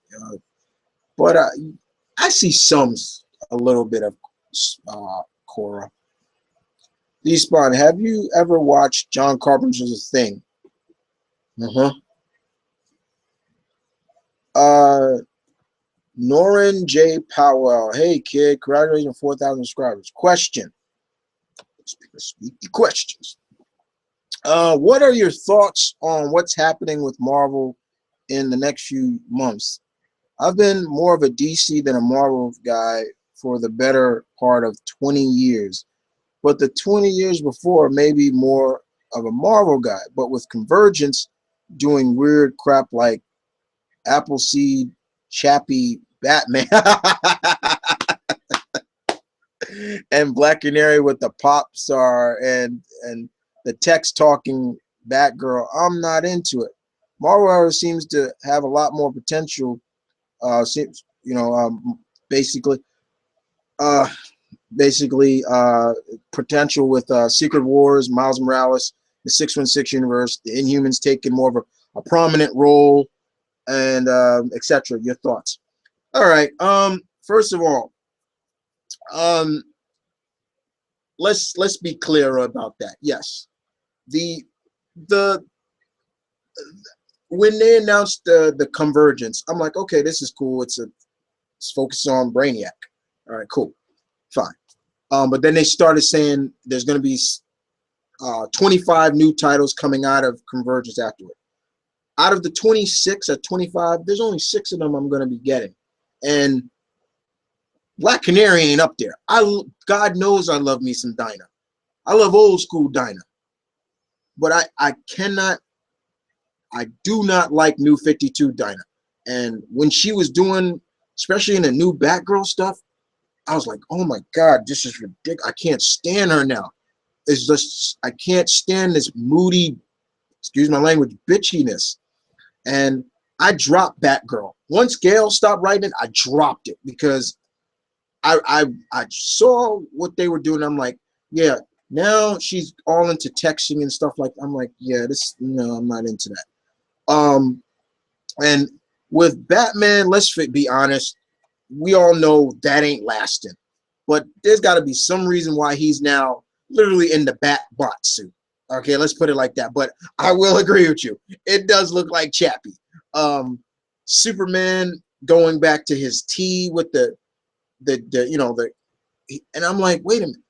but I see a little bit of Korra. Despawn, have you ever watched John Carpenter's Thing? Norin J. Powell. Hey kid, congratulations on 4,000 subscribers. Question. Speak the questions. What are your thoughts on what's happening with Marvel in the next few months? I've been more of a DC than a Marvel guy for the better part of 20 years. But the 20 years before, maybe more of a Marvel guy. But with Convergence doing weird crap like Appleseed, Chappie, Batman, and Black Canary with the pop star and the text talking Batgirl, I'm not into it. Marvel seems to have a lot more potential. Basically potential with Secret Wars, Miles Morales, the 616 universe, the Inhumans taking more of a prominent role, and etc. Your thoughts? All right. First of all, um, let's be clear about that. Yes, the when they announced the convergence, I'm like, okay, this is cool. It's focused on Brainiac. All right, cool, fine. But then they started saying there's going to be 25 new titles coming out of Convergence afterward. Out of the 26 at 25, there's only 6 of them I'm going to be getting. And Black Canary ain't up there. God knows I love me some Dinah. I love old school Dinah. But I do not like New 52 Dinah. And when she was doing, especially in the new Batgirl stuff, I was like, oh my God, this is ridiculous. I can't stand her now. It's just, I can't stand this moody, excuse my language, bitchiness. And I dropped Batgirl. Once Gail stopped writing it, I dropped it because I saw what they were doing. I'm like, yeah, now she's all into texting and stuff like that. I'm like, yeah, no, I'm not into that. And with Batman, let's be honest, we all know that ain't lasting. But there's got to be some reason why he's now literally in the Batbot suit. Okay, let's put it like that. But I will agree with you. It does look like Chappie. Superman going back to his tea with the and I'm like, wait a minute,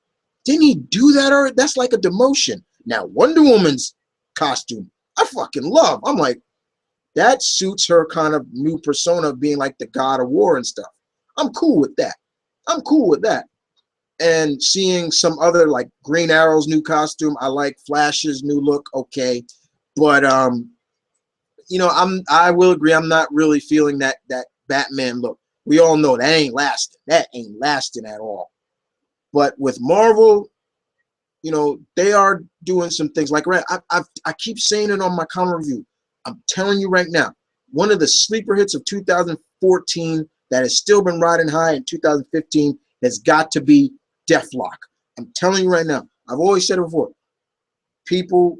didn't he do that already? That's like a demotion. Now Wonder Woman's costume, I fucking love. I'm like, that suits her kind of new persona of being like the God of War and stuff. I'm cool with that. I'm cool with that. And seeing some other like Green Arrow's new costume, I like Flash's new look, okay. But I will agree, I'm not really feeling that Batman look. We all know that ain't lasting. That ain't lasting at all. But with Marvel, they are doing some things like I keep saying it on my comic review. I'm telling you right now, one of the sleeper hits of 2014 that has still been riding high in 2015 has got to be Deathlock. I'm telling you right now. I've always said it before. People,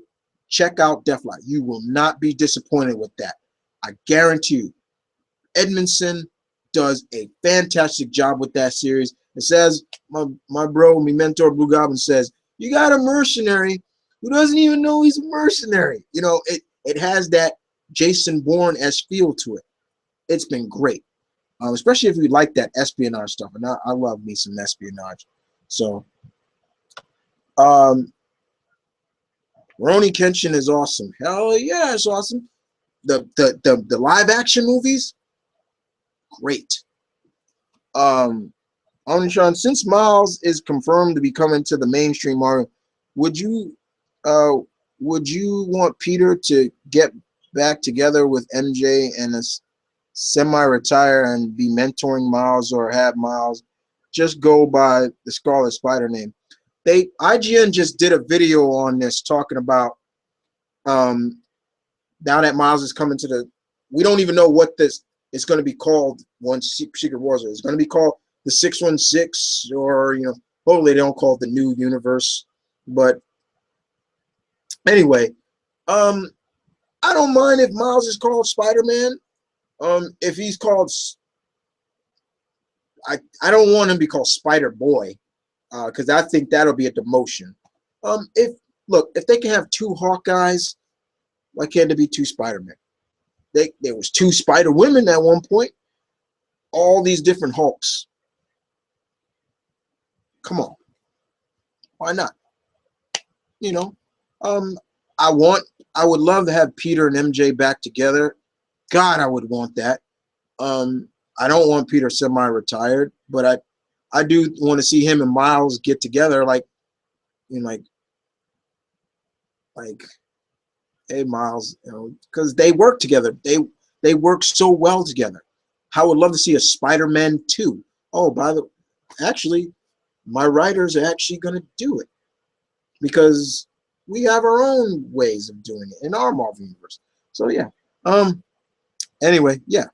check out Deathlock. You will not be disappointed with that. I guarantee you. Edmondson does a fantastic job with that series. It says, my bro, my mentor, Blue Goblin says, you got a mercenary who doesn't even know he's a mercenary. It has that Jason Bourne-esque feel to it. It's been great, especially if you like that espionage stuff. And I love me some espionage. So, Roni Kenshin is awesome. Hell yeah, it's awesome. The live action movies, great. Sean, since Miles is confirmed to be coming to the mainstream Mario, would you want Peter to get back together with MJ and semi-retire and be mentoring Miles, or have Miles just go by the Scarlet Spider name? IGN just did a video on this talking about now that Miles is coming to we don't even know what this is going to be called once Secret Wars. It's going to be called the 616, or hopefully they don't call it the new universe. But anyway, I don't mind if Miles is called Spider-Man. If he's called, I don't want him to be called Spider-Boy, because I think that'll be a demotion. If they can have 2 Hawkeyes, why can't there be 2 Spider-Men? There was 2 Spider-Women at one point. All these different Hulks. Come on, why not? I would love to have Peter and MJ back together. God, I would want that. I don't want Peter semi-retired, but I do want to see him and Miles get together, like hey Miles, because they work together. They work so well together. I would love to see a Spider-Man 2. Oh, actually, my writers are actually going to do it, because we have our own ways of doing it in our Marvel universe. So yeah. Anyway, yeah.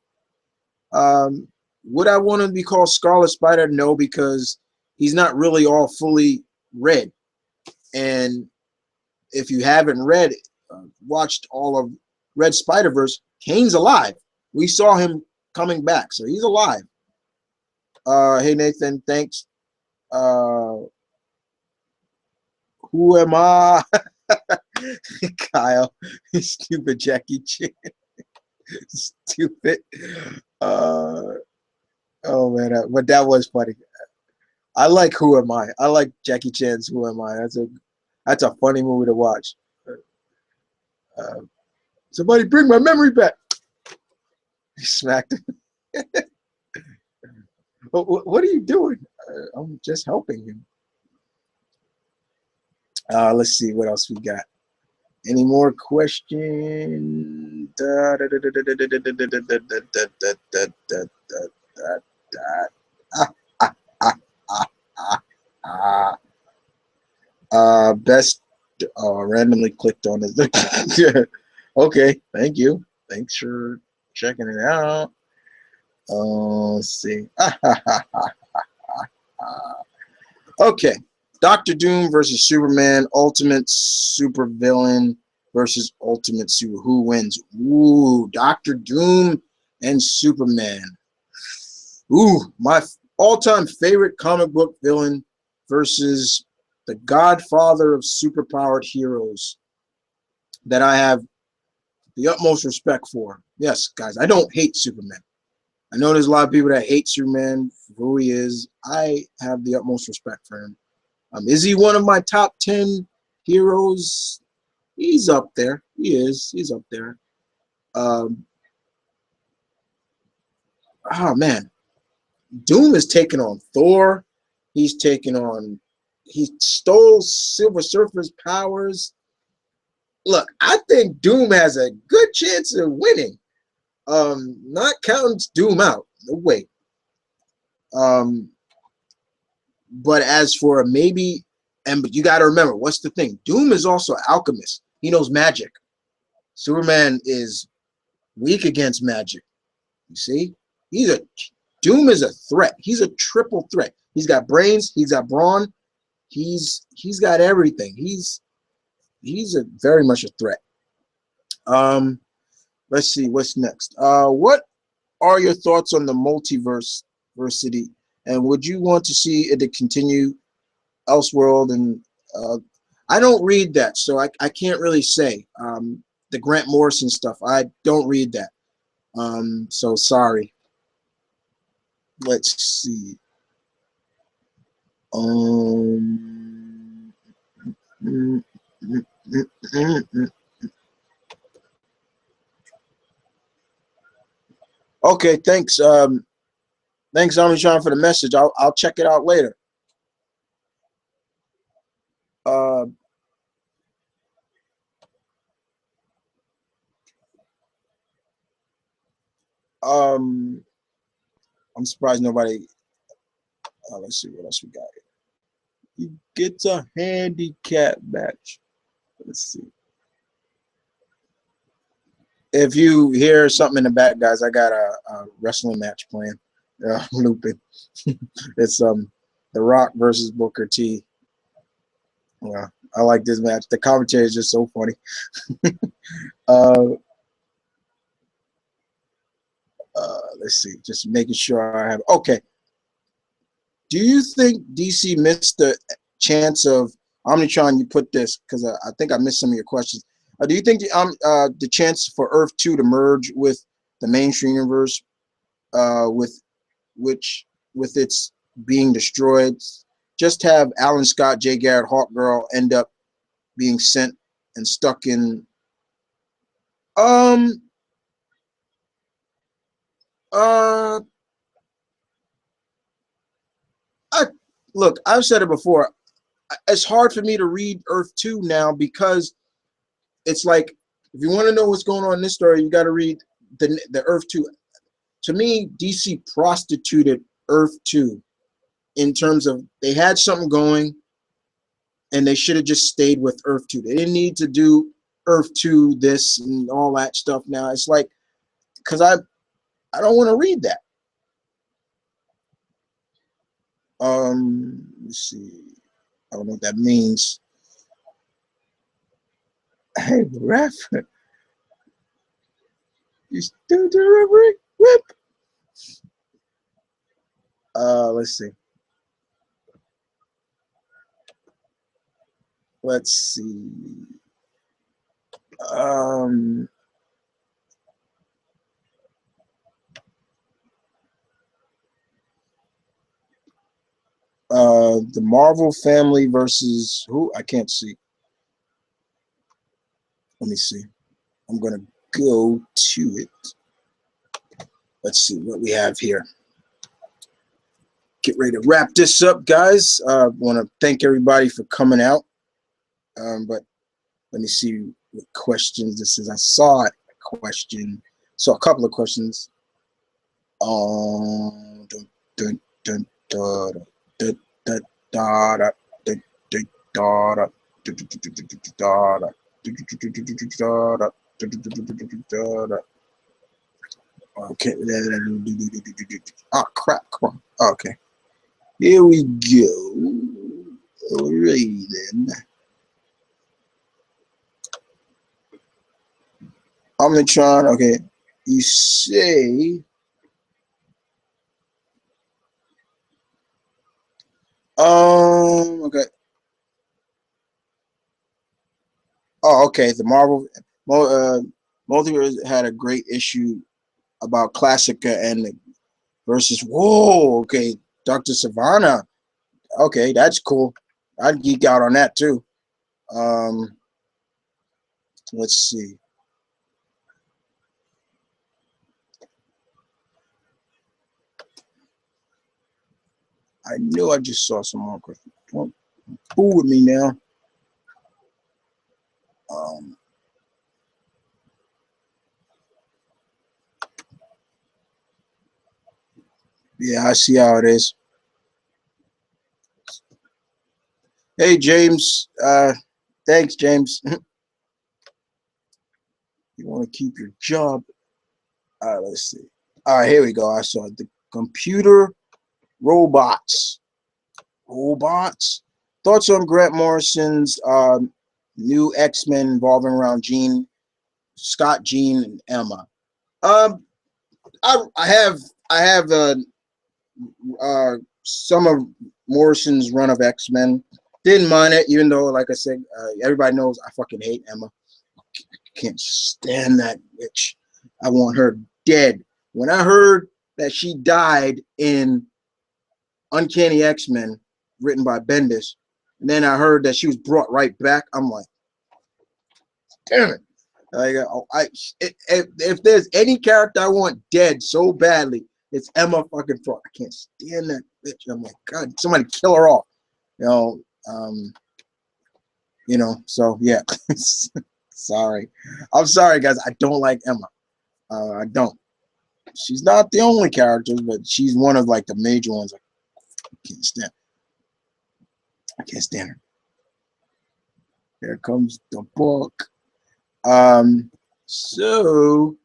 Would I want to be called Scarlet Spider? No, because he's not really all fully red. And if you haven't watched all of Red Spider-Verse, Kane's alive. We saw him coming back, so he's alive. Hey Nathan, thanks. Who am I? Kyle, stupid Jackie Chan. Stupid. Oh man, but that was funny. I like Who Am I? I like Jackie Chan's Who Am I? That's a funny movie to watch. Uh, Somebody bring my memory back. He smacked him. What are you doing? I'm just helping him. Let's see what else we got. Any more questions? Best randomly clicked on it. Okay, thank you. Thanks for checking it out. Let's see. Okay, Doctor Doom versus Superman, Ultimate Supervillain versus Ultimate Super. Who wins? Ooh, Doctor Doom and Superman. Ooh, my all-time favorite comic book villain versus the godfather of superpowered heroes that I have the utmost respect for. Yes, guys, I don't hate Superman. I know there's a lot of people that hate Superman for who he is. I have the utmost respect for him. Is he one of my top 10 heroes? He's up there. He is. He's up there. Oh, man. Doom is taking on Thor. He's taking on... He stole Silver Surfer's powers. Look, I think Doom has a good chance of winning. Not counting Doom out. No way. But as for a maybe... But you got to remember, what's the thing? Doom is also an alchemist. He knows magic. Superman is weak against magic. You see? Doom is a threat. He's a triple threat. He's got brains. He's got brawn. He's got everything. He's very much a threat. Let's see what's next. What are your thoughts on the multiverse versity, and would you want to see it to continue Elseworld? And I don't read that, so I can't really say. The Grant Morrison stuff, I don't read that. So sorry. Let's see. Okay, thanks. Thanks, Omnishan, for the message. I'll check it out later. I'm surprised nobody. Let's see what else we got here. He gets a handicap match. Let's see. If you hear something in the back, guys, I got a wrestling match planned. Looping. It's The Rock versus Booker T. Well, I like this match. The commentary is just so funny. Let's see. Just making sure I have. Okay. Do you think DC missed the chance of Omnitron? You put this because I think I missed some of your questions. Do you think the chance for Earth 2 to merge with the mainstream universe, with its being destroyed, just have Alan Scott, Jay Garrett, Hawkgirl end up being sent and stuck in? Look, I've said it before. It's hard for me to read Earth 2 now because it's like, if you want to know what's going on in this story, you got to read the Earth 2. To me, DC prostituted Earth 2 in terms of they had something going and they should have just stayed with Earth 2. They didn't need to do Earth 2 this and all that stuff now. It's like, because I don't want to read that. Let's see. I don't know what that means. Hey, ref. You still delivery? Whip. Let's see. Let's see. The Marvel family versus who? I can't see. Let me see. I'm gonna go to it. Let's see what we have here. Get ready to wrap this up, guys. I want to thank everybody for coming out. But let me see what questions this is. I saw a question. Saw a couple of questions. Dun, dun, dun, da, da, da, da, da, da, da, da, okay. Oh crap. Come on. Okay. Here we go. Alrighty then. Omnitron. Okay. You say. Okay. Oh, okay. The Multiverse had a great issue about Classica and versus. Whoa. Okay. Dr. Savannah. Okay, that's cool. I'd geek out on that too. Let's see. I knew I just saw some more questions. Don't fool with me now. Yeah, I see how it is. Hey, James. Thanks, James. You want to keep your job? All right, let's see. All right, here we go. I saw the computer robots. Robots. Thoughts on Grant Morrison's new X-Men involving around Jean, Scott, Jean, and Emma. I have some of Morrison's run of X-Men. Didn't mind it, even though, like I said, everybody knows I fucking hate Emma. Can't stand that bitch. I want her dead. When I heard that she died in Uncanny X-Men, written by Bendis, and then I heard that she was brought right back, I'm like, damn it. Like, if there's any character I want dead so badly, it's Emma fucking Frost. I can't stand that bitch. I'm like, God, somebody kill her off. So yeah. Sorry. I'm sorry, guys. I don't like Emma. I don't. She's not the only character, but she's one of like the major ones. I can't stand. I can't stand her. Here comes the book. So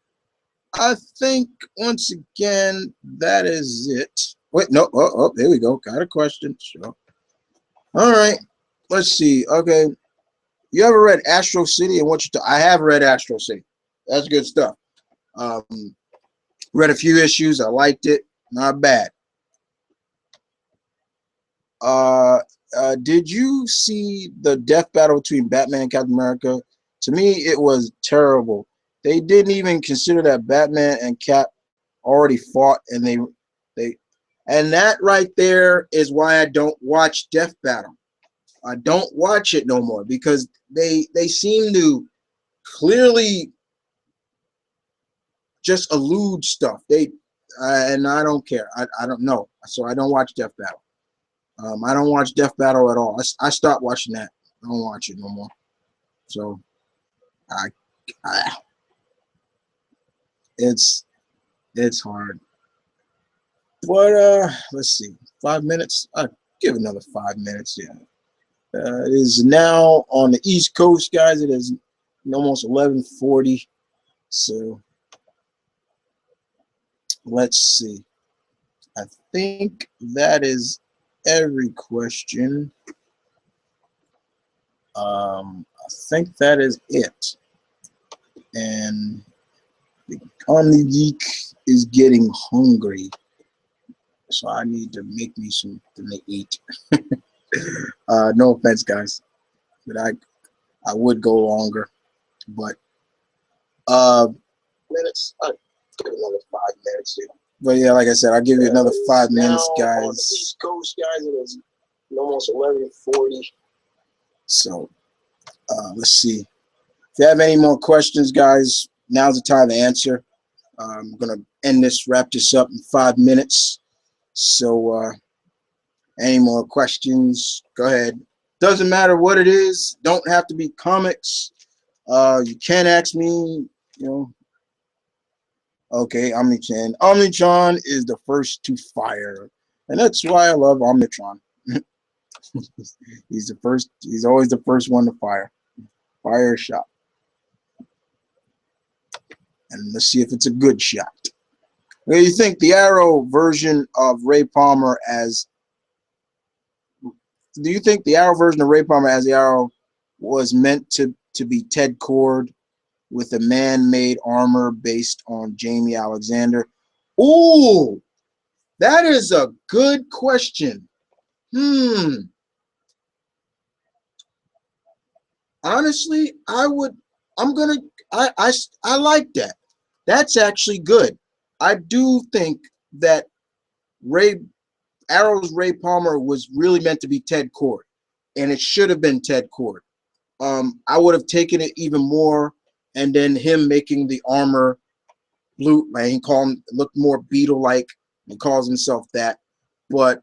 I think once again that is it. Wait, no. Oh, there we go. Got a question. Sure. All right. Let's see. Okay. You ever read Astro City and what you? I have read Astro City. That's good stuff. Read a few issues. I liked it. Not bad. Did you see the death battle between Batman and Captain America? To me, it was terrible. They didn't even consider that Batman and Cap already fought, and and that right there is why I don't watch Death Battle. I don't watch it no more because they seem to clearly just allude stuff. And I don't care. I don't know. So I don't watch Death Battle. I don't watch Death Battle at all. I stopped watching that. I don't watch it no more. So I it's hard. But let's see. 5 minutes. I'll give another 5 minutes. Yeah. It is now on the East Coast, guys. It is almost 11:40. So let's see. I think that is every question. I think that is it. And M.V.K is getting hungry, so I need to make me something to eat. No offense, guys, but I would go longer, but minutes. I'll give it another 5 minutes here. But yeah, like I said, I'll give you another 5 minutes, guys. On the East Coast, guys, it is almost 11:40. So let's see. If you have any more questions, guys, now's the time to answer. I'm gonna wrap this up in 5 minutes. So any more questions? Go ahead. Doesn't matter what it is. Don't have to be comics. You can ask me. You know. Okay, Omnichan. Omnichan is the first to fire, and that's why I love Omnitron. He's the first. He's always the first one to fire. Fire a shot, and let's see if it's a good shot. What do you think the Arrow version of Ray Palmer as? Do you think the Arrow version of Ray Palmer as the Arrow was meant to be Ted Cord with a man-made armor based on Jamie Alexander? Ooh, that is a good question. Honestly, I like that. That's actually good. I do think that Arrow's Ray Palmer was really meant to be Ted Cord, and it should have been Ted Cord. I would have taken it even more, and then him making the armor blue, like he looked more Beetle-like. He calls himself that. But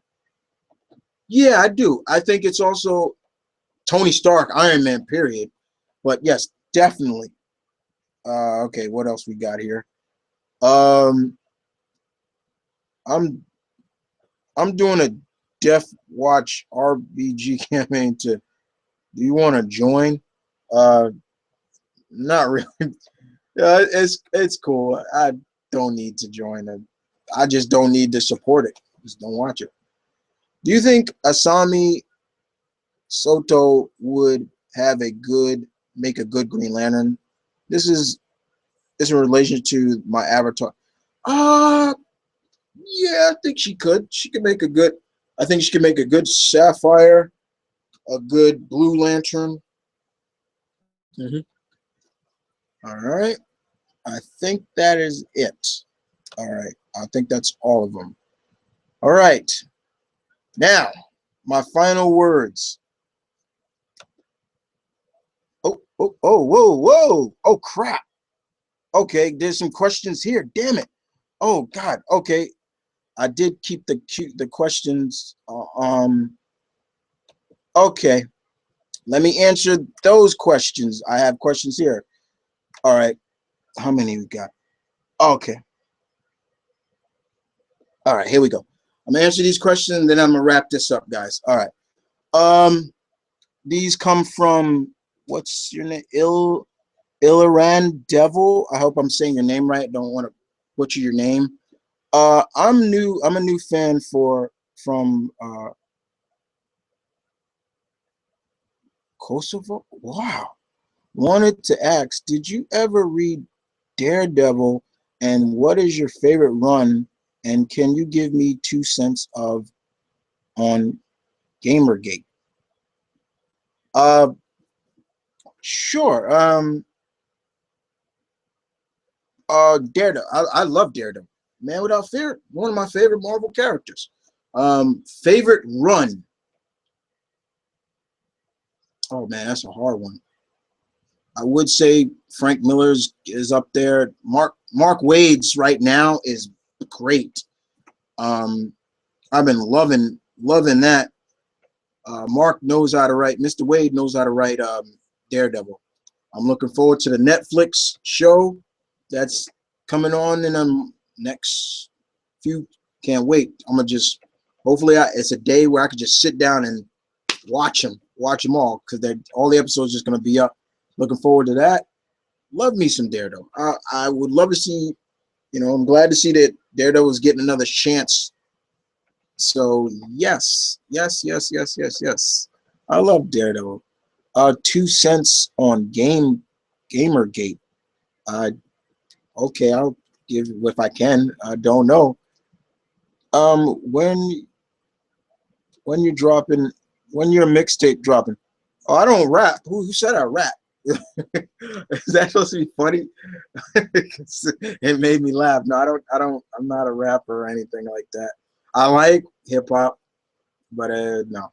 yeah, I do. I think it's also Tony Stark, Iron Man, period. But yes, definitely. Okay, what else we got here? I'm doing a Death Watch RBG campaign. Do you want to join? Not really. It's cool. I don't need to join it. I just don't need to support it. Just don't watch it. Do you think Asami Soto would make a good Green Lantern? This is in relation to my avatar. Yeah, I think she could. She could make a good. I think she could make a good Sapphire, a good Blue Lantern. All right. I think that is it. All right. I think that's all of them. All right. Now, my final words. Whoa. Oh, crap. Okay, there's some questions here. Damn it. Oh, God. Okay. I did keep the questions. Okay. Let me answer those questions. I have questions here. All right. How many we got? Okay. All right, here we go. I'm gonna answer these questions and then I'm gonna wrap this up, guys. All right. These come from, what's your name? Ilaran Devil. I hope I'm saying your name right. Don't want to butcher your name. I'm new. I'm a new fan from Kosovo. Wow. Wanted to ask, did you ever read Daredevil, and what is your favorite run, and can you give me 2 cents on Gamergate? Uh sure. Daredevil. I love Daredevil. Man Without Fear, one of my favorite Marvel characters. Favorite run. Oh man, that's a hard one. I would say Frank Miller's is up there. Mark Wade's right now is great. I've been loving that. Mark knows how to write. Mr. Wade knows how to write Daredevil. I'm looking forward to the Netflix show that's coming on in the next few. Can't wait. I'm gonna just hopefully it's a day where I can just sit down and watch them all, because all the episodes just gonna be up. Looking forward to that. Love me some Daredevil. I would love to see. I'm glad to see that Daredevil is getting another chance. So yes. I love Daredevil. 2 cents on Gamergate. Okay, I'll give if I can. I don't know. When you're dropping, when your mixtape dropping? Oh, I don't rap. Who said I rap? Is that supposed to be funny? It made me laugh. No, I don't. I'm not a rapper or anything like that. I like hip hop, but no.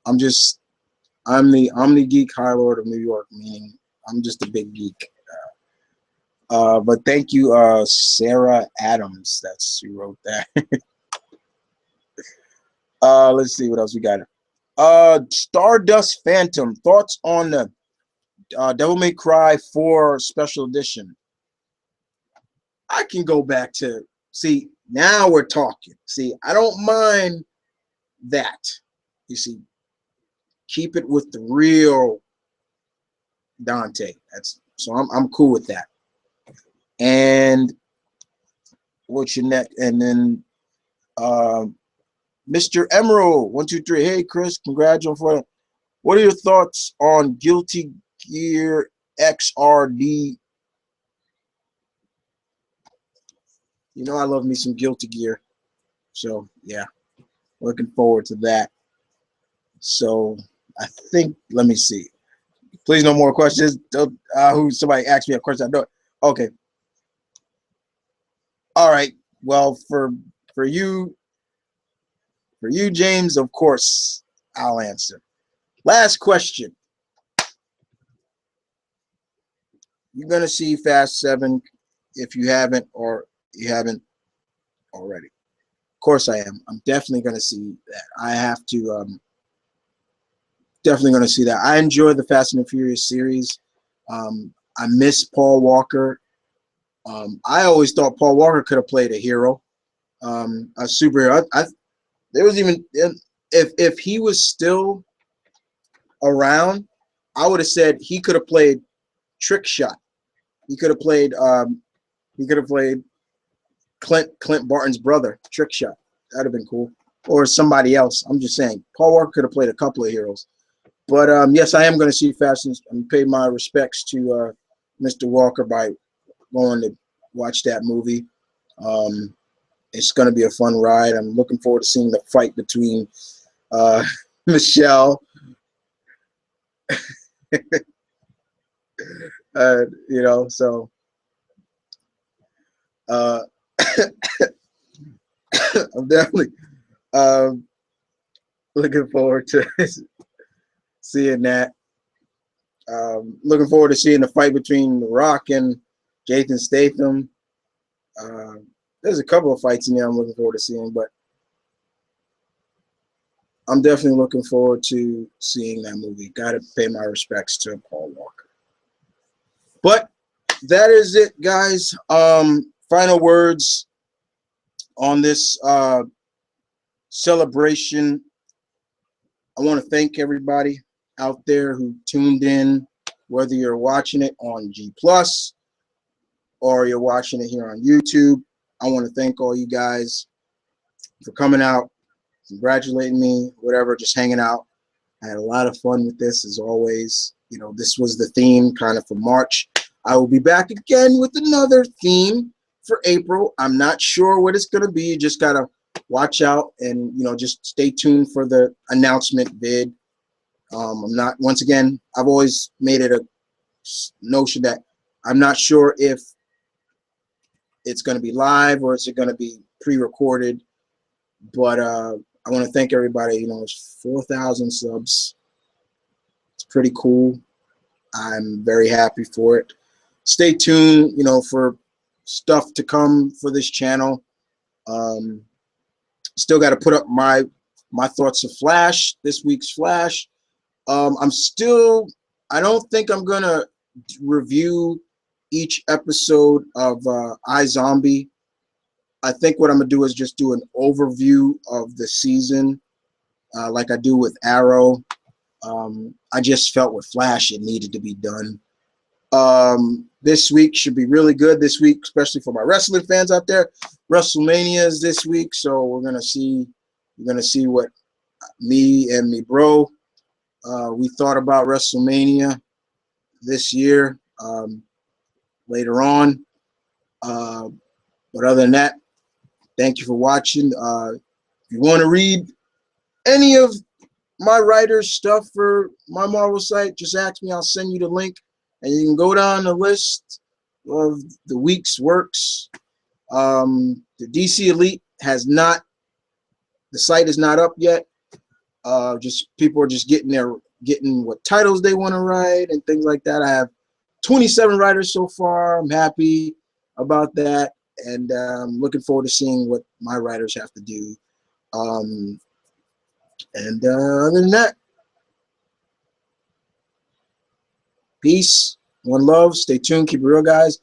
I'm just. I'm the geek high lord of New York, meaning I'm just a big geek. But thank you, Sarah Adams. That's who wrote that. Let's see what else we got. Stardust Phantom. Thoughts on the Devil May Cry 4 Special Edition? I can go back to see. Now we're talking. See, I don't mind that. You see, keep it with the real Dante. That's so I'm cool with that. And what's your next? And then Mr. Emerald 123. Hey Chris, congratulations for. What are your thoughts on Guilty Gear XRD? You know I love me some Guilty Gear, so yeah, looking forward to that. So I think let me see. Please, no more questions. Who somebody asked me a question? I know. Okay. All right. Well, for you, James, of course, I'll answer. Last question. You're gonna see Fast 7 if you haven't or you haven't already. Of course, I am. I'm definitely gonna see that. I have to. Definitely gonna see that. I enjoy the Fast and the Furious series. I miss Paul Walker. I always thought Paul Walker could have played a hero, a superhero. There was even if he was still around, I would have said he could have played Trick Shot. He could have played. He could have played Clint Barton's brother, Trick Shot. That'd have been cool, or somebody else. I'm just saying, Paul Walker could have played a couple of heroes. But yes, I am going to see Fast and pay my respects to Mr. Walker by going to watch that movie. It's going to be a fun ride. I'm looking forward to seeing the fight between Michelle, you know. So uh, I'm definitely um, looking forward to seeing that. Looking forward to seeing the fight between The Rock and Jason Statham. Uh, there's a couple of fights in there I'm looking forward to seeing, but I'm definitely looking forward to seeing that movie. Got to pay my respects to Paul Walker. But that is it, guys. Final words on this celebration. I want to thank everybody out there who tuned in, whether you're watching it on G Plus or you're watching it here on YouTube. I want to thank all you guys for coming out, congratulating me, whatever, just hanging out. I had a lot of fun with this, as always. You know, this was the theme kind of for March. I will be back again with another theme for April. I'm not sure what it's going to be. You just got to watch out and, you know, just stay tuned for the announcement vid. I'm not, once again, I've always made it a notion that I'm not sure if it's going to be live or is it going to be pre-recorded. But I want to thank everybody. You know, it's 4,000 subs. It's pretty cool. I'm very happy for it. Stay tuned, you know, for stuff to come for this channel. Still got to put up my thoughts of Flash, this week's Flash. I don't think I'm going to review each episode of iZombie. I think what I'm going to do is just do an overview of the season like I do with Arrow. I just felt with Flash it needed to be done. This week should be really good this week, especially for my wrestling fans out there. WrestleMania is this week, so we're gonna see what me and me bro we thought about WrestleMania this year later on. But other than that, thank you for watching. If you want to read any of my writer's stuff for my Marvel site, just ask me. I'll send you the link, and you can go down the list of the week's works. The DC Elite has not. The site is not up yet. Just people are just getting what titles they want to write and things like that. I have 27 writers so far. I'm happy about that, and looking forward to seeing what my writers have to do. And other than that, peace, one love. Stay tuned. Keep it real, guys.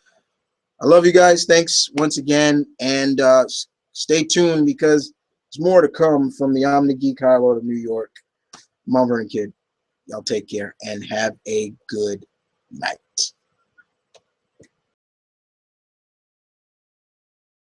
I love you guys. Thanks once again, and stay tuned because there's more to come from the I'm the Geek Highlight of New York. Mom and Kid. Y'all take care and have a good night.